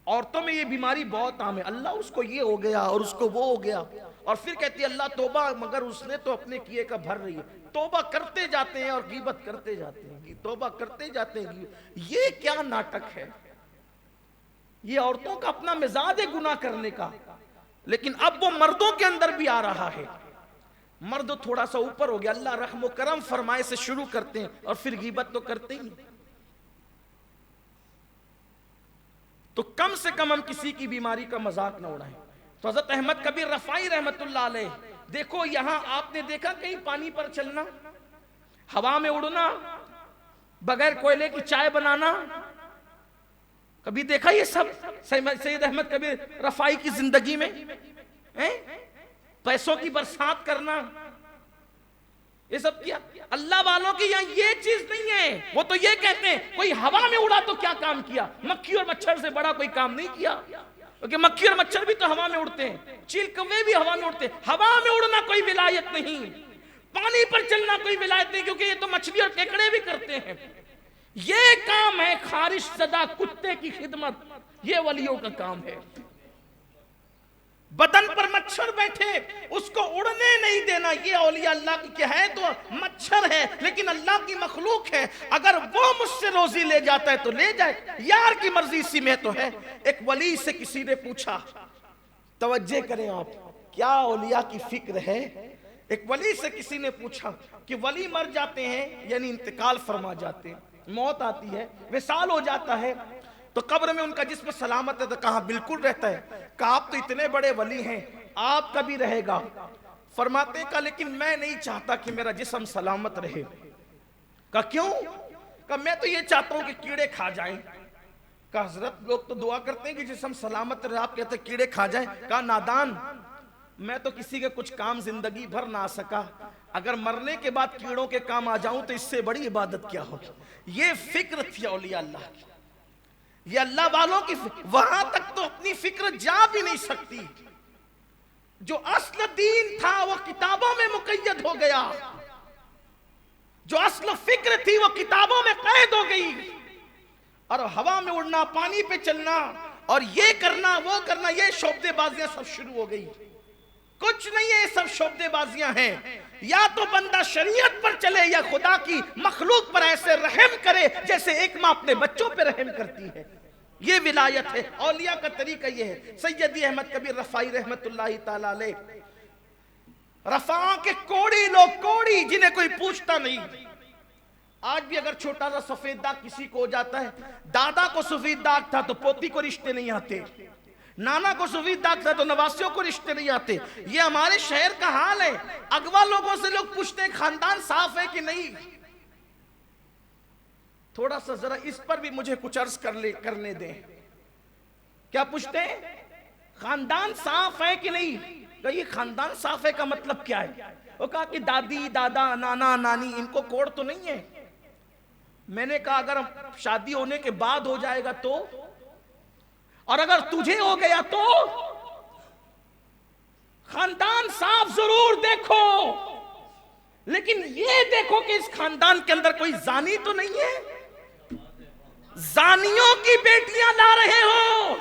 عورتوں میں یہ بیماری بہت عام ہے، اللہ اس کو یہ ہو گیا اور اس کو وہ ہو گیا، اور پھر کہتی ہے اللہ توبہ، مگر اس نے تو اپنے کیے کا بھر رہی ہے. توبہ کرتے جاتے ہیں اور غیبت کرتے جاتے ہیں، توبہ کرتے جاتے ہیں. یہ کیا ناٹک ہے؟ یہ عورتوں کا اپنا مزاج ہے گناہ کرنے کا، لیکن اب وہ مردوں کے اندر بھی آ رہا ہے. مرد تھوڑا سا اوپر ہو گیا، اللہ رحم و کرم فرمائے سے شروع کرتے ہیں اور پھر غیبت تو کرتے ہی. تو کم سے کم ہم کسی کی بیماری کا مذاق نہ اڑائیں. تو حضرت احمد کبیر رفاعی رحمت اللہ علیہ، دیکھو یہاں آپ نے دیکھا کہیں پانی پر چلنا، ہوا میں اڑنا، بغیر کوئلے کی چائے بنانا، کبھی دیکھا یہ سب سید احمد کبیر رفاعی کی زندگی میں؟ پیسوں کی برسات کرنا، یہ سب کیا؟ اللہ والوں کی یہاں یہ چیز نہیں ہے. وہ تو یہ کہتے ہیں کوئی ہوا میں اڑا تو کیا کام کیا، مکھی اور مچھر سے بڑا کوئی کام نہیں کیا، کیونکہ مکھی اور مچھر بھی تو ہوا میں اڑتے ہیں، چیل کوے بھی ہوا میں اڑتے ہیں. ہوا میں اڑنا کوئی ولایت نہیں، پانی پر چلنا کوئی ولایت نہیں، کیونکہ یہ تو مچھلی اور کیکڑے بھی کرتے ہیں. یہ کام ہے خارش زدہ کتے کی خدمت، یہ ولیوں کا کام ہے. بدن پر مچھر بیٹھے اس کو اڑنے نہیں دینا، یہ اولیاء اللہ کی کیا ہے؟ تو مچھر ہے لیکن اللہ کی مخلوق ہے، اگر وہ مجھ سے روزی لے جاتا ہے تو لے جائے، یار کی مرضی اسی میں تو ہے. ایک ولی سے کسی نے پوچھا، توجہ کریں آپ کیا اولیاء کی فکر ہے. ایک ولی سے کسی نے پوچھا کہ ولی مر جاتے ہیں یعنی انتقال فرما جاتے ہیں، موت آتی ہے، وصال ہو جاتا ہے، تو قبر میں ان کا جسم سلامت ہے؟ تو کہا بالکل رہتا ہے. کہا آپ تو اتنے بڑے ولی ہیں، آپ کا بھی رہے گا؟ فرماتے ہیں کہا لیکن میں نہیں چاہتا کہ میرا جسم سلامت رہے. کہا کیوں؟ کہا میں تو یہ چاہتا ہوں کہ کیڑے کھا جائیں. کہا حضرت لوگ تو دعا کرتے ہیں کہ جسم سلامت رہے، آپ کہتے ہیں کیڑے کھا جائیں. کہا نادان، میں تو کسی کے کچھ کام زندگی بھر نہ آ سکا، اگر مرنے کے بعد کیڑوں کے کام آ جاؤں تو اس سے بڑی عبادت کیا ہوگی. یہ فکر تھی اولیاء اللہ کی، یہ اللہ والوں کی وہاں تک تو اپنی فکر جا بھی نہیں سکتی. جو اصل دین تھا وہ کتابوں میں مقید ہو گیا، جو اصل فکر تھی وہ کتابوں میں قید ہو گئی. اور ہوا میں اڑنا، پانی پہ چلنا اور یہ کرنا وہ کرنا، یہ شعبدے بازیاں سب شروع ہو گئی. کچھ نہیں ہے، یہ سب شعبدے بازیاں ہیں. یا تو بندہ شریعت پر چلے یا خدا کی مخلوق پر ایسے رحم کرے جیسے ایک ماں اپنے بچوں پہ رحم کرتی ہے. یہ ولایت ہے. اولیاء کا طریقہ یہ ہے. سیدی احمد کبیر رفاعی رحمت اللہ تعالی علیہ، رفاعہ کے کوڑی لوگ، کوڑی جنہیں کوئی پوچھتا نہیں. آج بھی اگر چھوٹا سا سفید داغ کسی کو ہو جاتا ہے، دادا کو سفید داغ تھا تو پوتی کو رشتے نہیں آتے، نانا کو سفید داغ تھا تو نواسیوں کو رشتے نہیں آتے. یہ ہمارے شہر کا حال ہے. اغوا لوگوں سے لوگ پوچھتے ہیں خاندان صاف ہے کہ نہیں. تھوڑا سا ذرا اس پر بھی مجھے کچھ عرض کرنے دیں. کیا پوچھتے ہیں؟ خاندان صاف ہے کہ نہیں. یہ خاندان صاف ہے کا مطلب کیا ہے؟ وہ کہا کہ دادی دادا نانا نانی ان کو کوڑ تو نہیں ہے. میں نے کہا اگر شادی ہونے کے بعد ہو جائے گا تو، اور اگر تجھے ہو گیا تو؟ خاندان صاف ضرور دیکھو، لیکن یہ دیکھو کہ اس خاندان کے اندر کوئی زانی تو نہیں ہے. زانیوں کی بیٹیاں لا رہے ہو،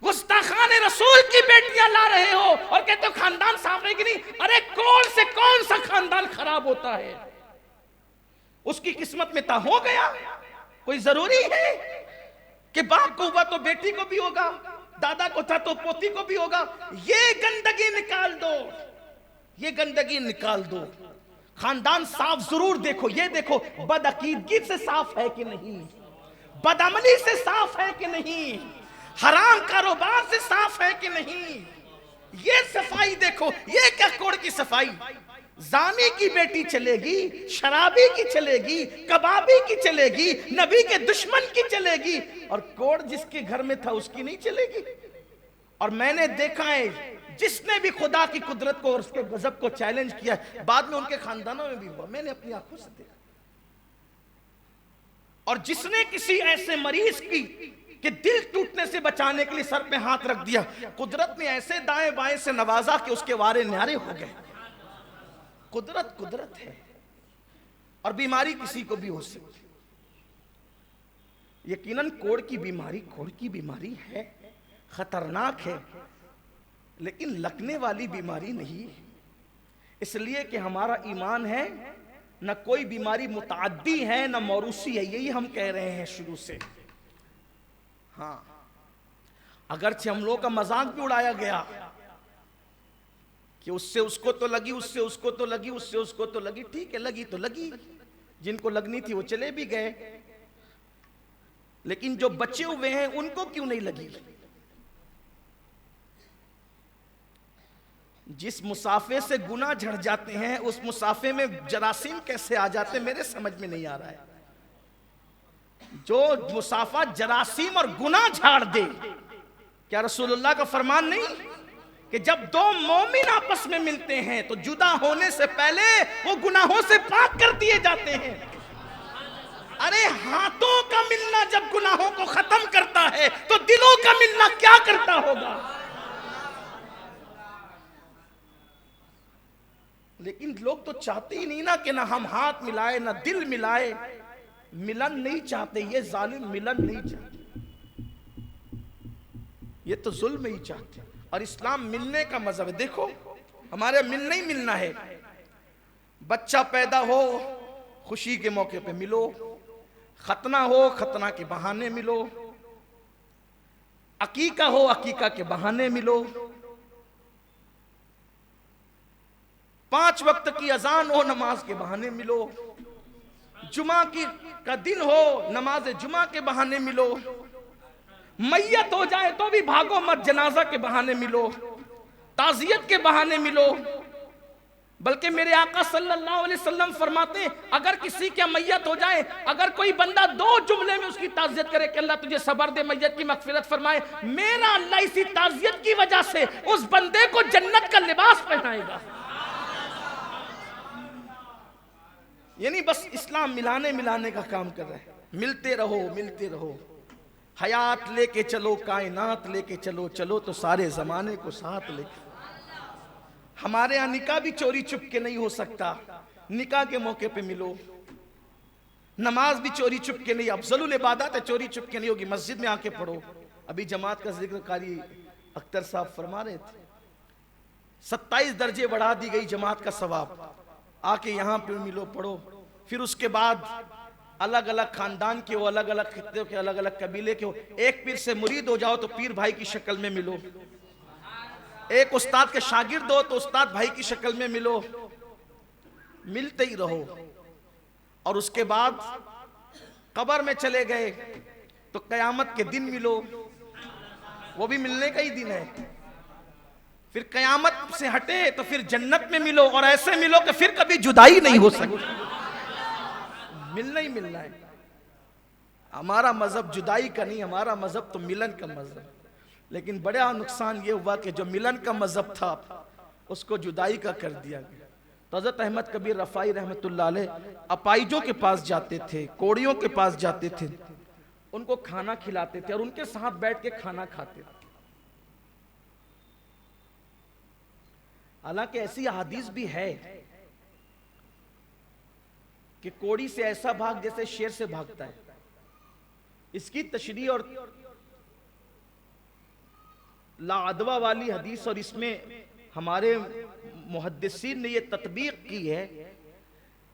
گستاخان رسول کی بیٹیاں لا رہے ہو اور کہتے ہو خاندان صاف ہے کہ نہیں. ارے کون سے کون سا خاندان خراب ہوتا ہے؟ اس کی قسمت میں تا ہو گیا. کوئی ضروری ہے کہ باپ کو ہوا تو بیٹی کو بھی ہوگا، دادا کو تھا تو پوتی کو بھی ہوگا. یہ گندگی نکال دو، یہ گندگی نکال دو. خاندان صاف ضرور دیکھو. یہ دیکھو بدعقیدگی سے صاف ہے کہ نہیں، بدعملی سے صاف ہے کہ نہیں، حرام کاروبار سے صاف ہے کہ نہیں. یہ صفائی دیکھو. یہ کیا کوڑ کی صفائی؟ زانی کی بیٹی چلے گی، شرابی کی چلے گی، کبابی کی چلے گی، نبی کے دشمن کی چلے گی، اور کوڑ جس کے گھر میں تھا اس کی نہیں چلے گی. اور میں نے دیکھا ہے جس نے بھی خدا کی قدرت کو اور اس کے غضب کو چیلنج کیا بعد میں ان کے خاندانوں میں بھی ہوا. میں نے اپنی آنکھوں سے دیکھا. اور جس نے کسی ایسے مریض کی کہ دل ٹوٹنے سے بچانے کے لیے سر پہ ہاتھ رکھ دیا، قدرت نے ایسے دائیں بائیں سے نوازا کہ اس کے وارے نیارے ہو گئے. قدرت قدرت ہے. اور بیماری کسی کو بھی ہو سکتی. یقیناً کوڑ کی بیماری ہے، خطرناک ہے، لیکن لگنے والی بیماری نہیں. اس لیے کہ ہمارا ایمان ہے نہ کوئی بیماری متعدی ہے نہ موروثی ہے. یہی ہم کہہ رہے ہیں شروع سے. ہاں اگرچہ ہم لوگوں کا مذاق بھی اڑایا گیا کہ اس سے اس کو تو لگی، اس سے اس کو تو لگی، اس سے اس کو تو لگی. ٹھیک ہے، لگی تو لگی. جن کو لگنی تھی وہ چلے بھی گئے، لیکن جو بچے ہوئے ہیں ان کو کیوں نہیں لگی؟ جس مسافے سے گناہ جھڑ جاتے ہیں اس مسافے میں جراثیم کیسے آ جاتے ہیں میرے سمجھ میں نہیں آ رہا ہے. جو مسافہ جراثیم اور گناہ جھاڑ دے، کیا رسول اللہ کا فرمان نہیں کہ جب دو مومن آپس میں ملتے ہیں تو جدا ہونے سے پہلے وہ گناہوں سے پاک کر دیے جاتے ہیں؟ ارے ہاتھوں کا ملنا جب گناہوں کو ختم کرتا ہے تو دلوں کا ملنا کیا کرتا ہوگا؟ لیکن لوگ تو چاہتے ہی نہیں نا کہ نہ ہم ہاتھ ملائے نہ دل ملائے. ملن نہیں چاہتے. یہ ظالم ملن نہیں چاہتے، یہ تو ظلم ہی چاہتے. اور اسلام ملنے کا مذہب ہے. دیکھو ہمارے ملنا ہی ملنا ہے. بچہ پیدا ہو خوشی کے موقع پہ ملو، ختنہ ہو ختنہ کے بہانے ملو، عقیقہ ہو عقیقہ کے بہانے ملو، 5 وقت کی اذان ہو نماز کے بہانے ملو، جمعہ کا دن ہو نماز جمعہ کے بہانے ملو، میت ہو جائے تو بھی بھاگو مت جنازہ کے بہانے ملو، تعزیت کے بہانے ملو. بلکہ میرے آقا صلی اللہ علیہ وسلم فرماتے ہیں اگر کسی کی میت ہو جائے، اگر کوئی بندہ 2 جملے میں اس کی تعزیت کرے کہ اللہ تجھے صبر دے، میت کی مغفرت فرمائے، میرا اللہ اسی تعزیت کی وجہ سے اس بندے کو جنت کا لباس پہنائے گا. یعنی بس اسلام ملانے کا کام کر رہا ہے. ملتے رہو. حیات لے کے چلو، کائنات لے کے چلو، چلو تو سارے زمانے کو ساتھ لے کے. ہمارے یہاں نکاح بھی چوری چپ کے نہیں ہو سکتا. نکاح کے موقع پہ ملو. نماز بھی چوری چپ کے نہیں، افضل العبادات ہے، چوری چپ کے نہیں ہوگی، مسجد میں آ کے پڑھو۔ ابھی جماعت کا ذکر قاری اختر صاحب فرما رہے تھے، 27 درجے بڑھا دی گئی جماعت کا ثواب، آ کے یہاں پہ ملو پڑھو۔ پھر اس کے بعد الگ الگ خاندان کے ہو، الگ الگ خطے کے، الگ الگ قبیلے کے ہو، ایک پیر سے مرید ہو جاؤ تو پیر بھائی کی شکل میں ملو، ایک استاد کے شاگرد ہو تو استاد بھائی کی شکل میں ملو، ملتے ہی رہو۔ اور اس کے بعد قبر میں چلے گئے تو قیامت کے دن ملو، وہ بھی ملنے کا ہی دن ہے۔ پھر قیامت سے ہٹے تو پھر جنت میں ملو، اور ایسے ملو کہ پھر کبھی جدائی نہیں ہو سکتی، ملنا ہی ملنا ہے۔ ہمارا مذہب جدائی کا نہیں، ہمارا مذہب تو ملن کا مذہب، لیکن بڑا نقصان یہ ہوا کہ جو ملن کا مذہب تھا اس کو جدائی کا کر دیا گیا۔ تو حضرت احمد کبیر رفاعی رحمت اللہ علیہ اپائجوں کے پاس جاتے تھے، کوڑیوں کے پاس جاتے تھے، ان کو کھانا کھلاتے تھے اور ان کے ساتھ بیٹھ کے کھانا کھاتے تھے۔ حالانکہ ایسی احادیث بھی ہے کہ کوڑی سے ایسا بھاگ جیسے شیر سے بھاگتا ہے، اس کی تشریح اور لا عدوہ والی حدیث، اور اس میں ہمارے محدثین نے یہ تطبیق کی ہے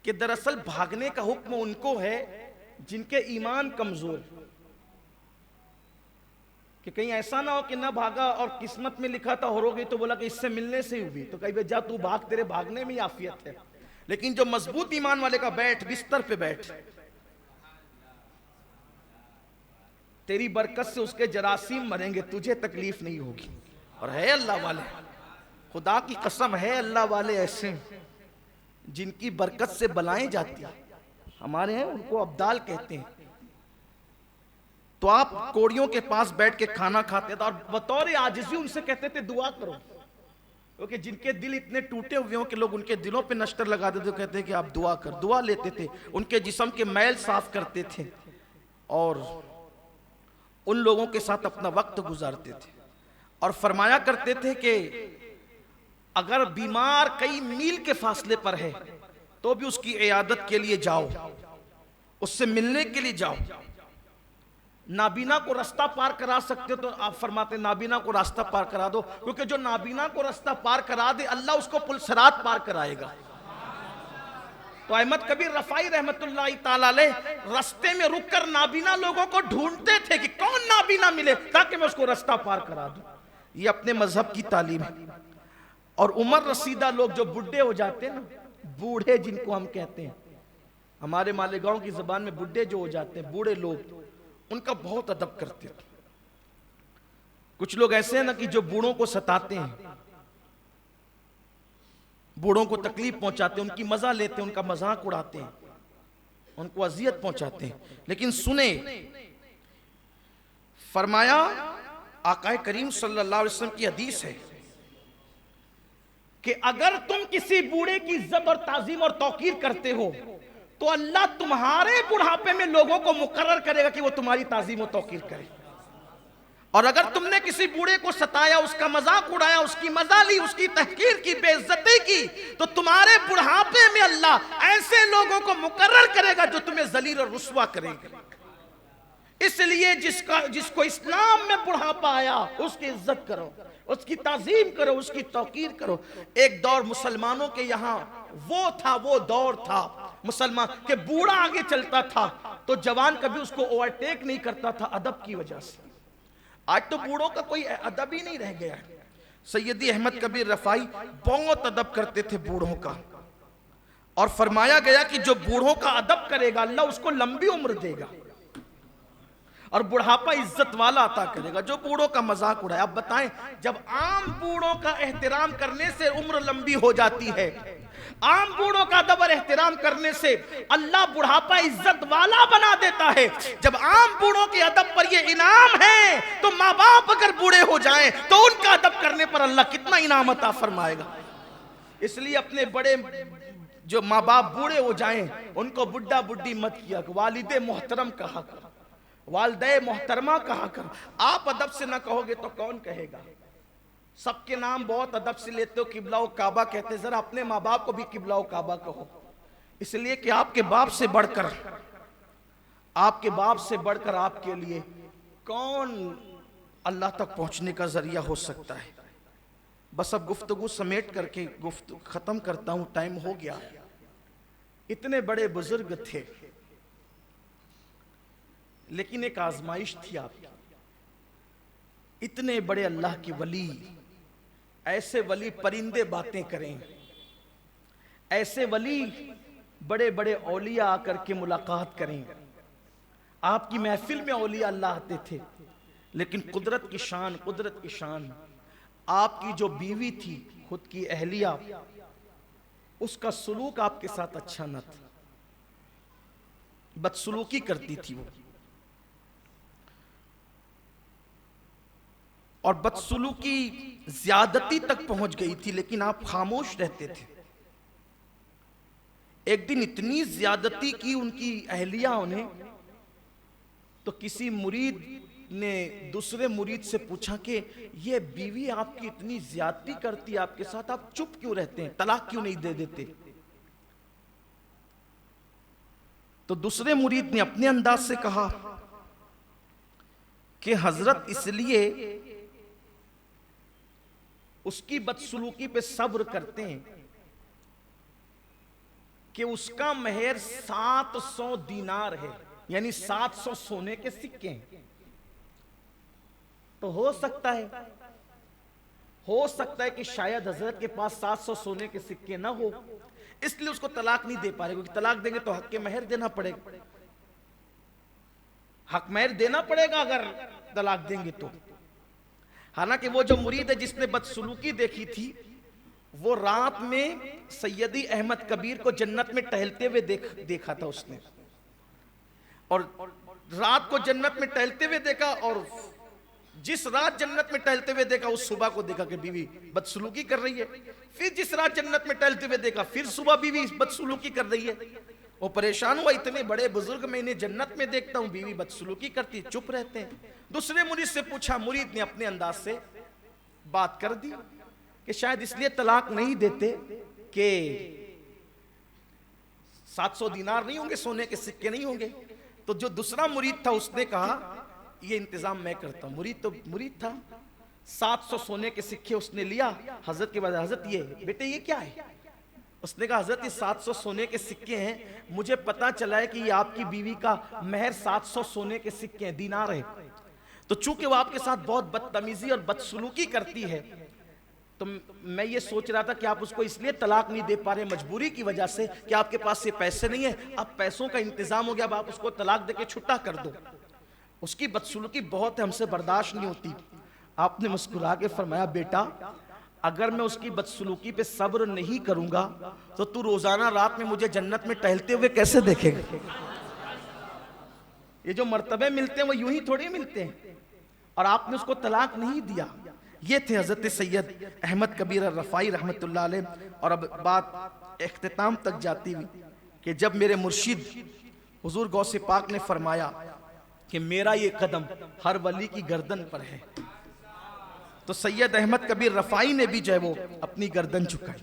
کہ دراصل بھاگنے کا حکم ان کو ہے جن کے ایمان کمزور، کہ کہیں ایسا نہ ہو کہ نہ بھاگا اور قسمت میں لکھا تھا ہو گئی تو بولا کہ اس سے ملنے سے ہی ہوئی، تو کہیں جا تو بھاگ، تیرے بھاگنے میں ہی عافیت ہے۔ لیکن جو مضبوط ایمان والے کا بیٹھ، بستر پہ بیٹھ، تیری برکت سے اس کے جراثیم مریں گے، تجھے تکلیف نہیں ہوگی۔ اور ہے اللہ والے، خدا کی قسم ہے اللہ والے ایسے جن کی برکت سے بلائیں جاتی ہیں، ہمارے ہیں ان کو ابدال کہتے ہیں۔ تو آپ کوڑیوں کے پاس بیٹھ کے کھانا کھاتے تھے اور بطور عاجزی ان سے کہتے تھے دعا کرو، کیونکہ جن کے دل اتنے ٹوٹے ہوئے ہوں کہ لوگ ان کے دلوں پہ نشتر لگا دیتے تھے، کہتے ہیں کہ آپ دعا کر، دعا لیتے تھے، ان کے جسم کے میل صاف کرتے تھے اور ان لوگوں کے ساتھ اپنا وقت گزارتے تھے۔ اور فرمایا کرتے تھے کہ اگر بیمار کئی میل کے فاصلے پر ہے تو بھی اس کی عیادت کے لیے جاؤ، اس سے ملنے کے لیے جاؤ۔ نابینا کو راستہ پار کرا سکتے تو آپ فرماتے نابینا کو راستہ پار کرا دو، کیونکہ جو نابینا کو راستہ پار کرا دے اللہ اس کو پل صراط پار کرائے گا۔ تو احمد کبیر رفاعی رحمت اللہ تعالی علیہ راستے میں رک کر نابینا لوگوں کو ڈھونڈتے تھے کہ کون نابینا ملے تاکہ میں اس کو راستہ پار کرا دوں۔ یہ اپنے مذہب کی تعلیم ہے۔ اور عمر رسیدہ لوگ جو بڈھے ہو جاتے ہیں نا، بوڑھے جن کو ہم کہتے ہیں، ہمارے مالیگاؤں کی زبان میں بڈھے جو ہو جاتے ہیں، بوڑھے لوگ، ان کا بہت ادب کرتے ہیں۔ کچھ لوگ ایسے ہیں نا کہ جو بوڑھوں کو ستاتے ہیں، بوڑھوں کو تکلیف پہنچاتے ہیں، ان کی مزہ لیتے ہیں، ان کا مذاق اڑاتے ہیں، ان کو اذیت پہنچاتے ہیں۔ لیکن سنیں، فرمایا آقا کریم صلی اللہ علیہ وسلم کی حدیث ہے کہ اگر تم کسی بوڑھے کی عزت اور تعظیم اور توقیر کرتے ہو تو اللہ تمہارے بڑھاپے میں لوگوں کو مقرر کرے گا کہ وہ تمہاری تعظیم و توقیر کرے، اور اگر تم نے کسی بوڑھے کو ستایا، اس کا مذاق اڑایا، اس کی مزہ لی، اس کی تحقیر کی، بے عزتی کی، تو تمہارے بڑھاپے میں اللہ ایسے لوگوں کو مقرر کرے گا جو تمہیں ذلیل اور رسوا کریں گے۔ اس لیے جس کو اسلام میں بڑھاپا آیا اس کی عزت کرو، اس کی تعظیم کرو، اس کی توقیر کرو۔ ایک دور مسلمانوں کے یہاں وہ دور تھا مسلمان کہ بوڑھا آگے چلتا تھا تو جوان کبھی اس کو اوورٹیک نہیں کرتا تھا ادب کی وجہ سے۔ آج تو بوڑھوں کا کوئی ادب ہی نہیں رہ گیا ہے۔ سیدی احمد کبیر رفاعی بہت ادب کرتے تھے بوڑھوں کا، اور فرمایا گیا کہ جو بوڑھوں کا ادب کرے گا اللہ اس کو لمبی عمر دے گا اور بڑھاپا عزت والا عطا کرے گا۔ جو بوڑھوں کا مذاق اڑائے، اب بتائیں جب عام بوڑھوں کا احترام کرنے سے عمر لمبی ہو جاتی ہے، عام بوڑھوں کا ادب اور احترام کرنے سے اللہ بڑھاپا عزت والا بنا دیتا ہے، جب عام بوڑھوں کے ادب پر یہ انعام ہے تو ماں باپ اگر بوڑھے ہو جائیں تو ان کا ادب کرنے پر اللہ کتنا انعام عطا فرمائے گا۔ اس لیے اپنے بڑے جو ماں باپ بوڑھے ہو جائیں ان کو بڈھا بڈھی مت کیا، والد محترم کہا کر، والدہ محترمہ کہا کر۔ آپ ادب سے نہ کہو گے تو کون کہے گا؟ سب کے نام بہت ادب سے لیتے ہو، قبلہ و کعبہ کہتے، ذرا اپنے ماں باپ کو بھی قبلہ و کعبہ کہو، اس لیے کہ آپ کے باپ سے بڑھ کر آپ کے باپ سے بڑھ کر آپ کے لیے کون اللہ تک پہنچنے کا ذریعہ ہو سکتا ہے؟ بس اب گفتگو سمیٹ کر کے ختم کرتا ہوں، ٹائم ہو گیا۔ اتنے بڑے بزرگ تھے، لیکن ایک آزمائش تھی آپ کی۔ اتنے بڑے اللہ کے ولی، ایسے ولی پرندے باتیں کریں، ایسے ولی بڑے بڑے اولیاء آ کر کے ملاقات کریں۔ آپ کی محفل میں اولیاء اللہ آتے تھے، لیکن قدرت کی شان، آپ کی جو بیوی تھی، خود کی اہلیہ، اس کا سلوک آپ کے ساتھ اچھا نہ تھا، بدسلوکی کرتی تھی وہ، اور بدسلوکی زیادتی تک پہنچ گئی تھی، لیکن آپ خاموش رہتے تھے۔ ایک دن اتنی زیادتی کی ان کی اہلیہ نے، تو کسی مرید نے دوسرے مرید سے پوچھا کہ یہ بیوی آپ کی اتنی زیادتی کرتی آپ کے ساتھ، آپ چپ کیوں رہتے ہیں، طلاق کیوں نہیں دے دیتے؟ تو دوسرے مرید نے اپنے انداز سے کہا کہ حضرت اس لیے اس کی بدسلوکی پہ صبر کرتے ہیں کہ اس کا مہر 700 دینار ہے، یعنی 700 سونے کے سکے ہیں۔ تو ہو سکتا ہے کہ شاید حضرت کے پاس 700 سونے کے سکے نہ ہو، اس لیے اس کو طلاق نہیں دے پا رہے، کیونکہ طلاق دیں گے تو حق کے مہر دینا پڑے گا، حق مہر دینا پڑے گا اگر طلاق دیں گے تو۔ حالانکہ وہ جو مرید ہے جس نے بدسلوکی دیکھی تھی، وہ رات میں سیدی احمد کبیر کو جنت میں ٹہلتے ہوئے دیکھا تھا اس نے، اور رات کو جنت میں ٹہلتے ہوئے دیکھا، اور جس رات جنت میں ٹہلتے ہوئے دیکھا اس صبح کو دیکھا کہ بیوی بدسلوکی کر رہی ہے، پھر جس رات جنت میں ٹہلتے ہوئے دیکھا پھر صبح بیوی بدسلوکی کر رہی ہے۔ وہ پریشان ہوا، اتنے بڑے بزرگ میں انہیں جنت میں دیکھتا ہوں، بیوی بدسلوکی کرتی، چپ رہتے ہیں۔ دوسرے مرید سے پوچھا، مرید نے اپنے انداز سے بات کر دی کہ شاید اس لیے طلاق نہیں دیتے کہ 700 دینار نہیں ہوں گے، سونے کے سکے نہیں ہوں گے۔ تو جو دوسرا مرید تھا اس نے کہا یہ انتظام میں کرتا ہوں۔ مرید تو مرید تھا، 700 سونے کے سکے اس نے لیا، حضرت کے بعد، حضرت یہ بیٹے یہ کیا ہے؟ اس نے کہا حضرت یہ 700 سونے کے سکے ہیں، مجھے پتا چلا ہے کہ یہ آپ کی بیوی کا مہر 700 سونے کے سکے ہیں، دینار ہے، تو چونکہ وہ آپ کے ساتھ بہت بدتمیزی اور بدسلوکی کرتی ہے، تو میں یہ سوچ رہا تھا کہ آپ اس کو اس لیے طلاق نہیں دے پا رہے مجبوری کی وجہ سے کہ آپ کے پاس یہ پیسے نہیں ہیں، اب پیسوں کا انتظام ہو گیا، اب آپ اس کو طلاق دے کے چھٹا کر دو، اس کی بدسلوکی بہت ہے، ہم سے برداشت نہیں ہوتی۔ آپ نے مسکرا کے فرمایا بیٹا اگر میں اس کی بدسلوکی پہ صبر نہیں کروں گا تو تو روزانہ رات میں مجھے جنت میں ٹہلتے ہوئے کیسے دیکھے گا؟ یہ جو مرتبے ملتے ہیں وہ یوں ہی تھوڑی ملتے ہیں، اور آپ نے اس کو طلاق نہیں دیا۔ یہ تھے حضرت سید احمد کبیر الرفائی رحمت اللہ علیہ۔ اور اب بات اختتام تک جاتی ہوئی کہ جب میرے مرشد حضور غوث پاک نے فرمایا کہ میرا یہ قدم ہر ولی کی گردن پر ہے، تو سید احمد کبیر رفائی نے بھی جو ہے وہ اپنی گردن جھکائی۔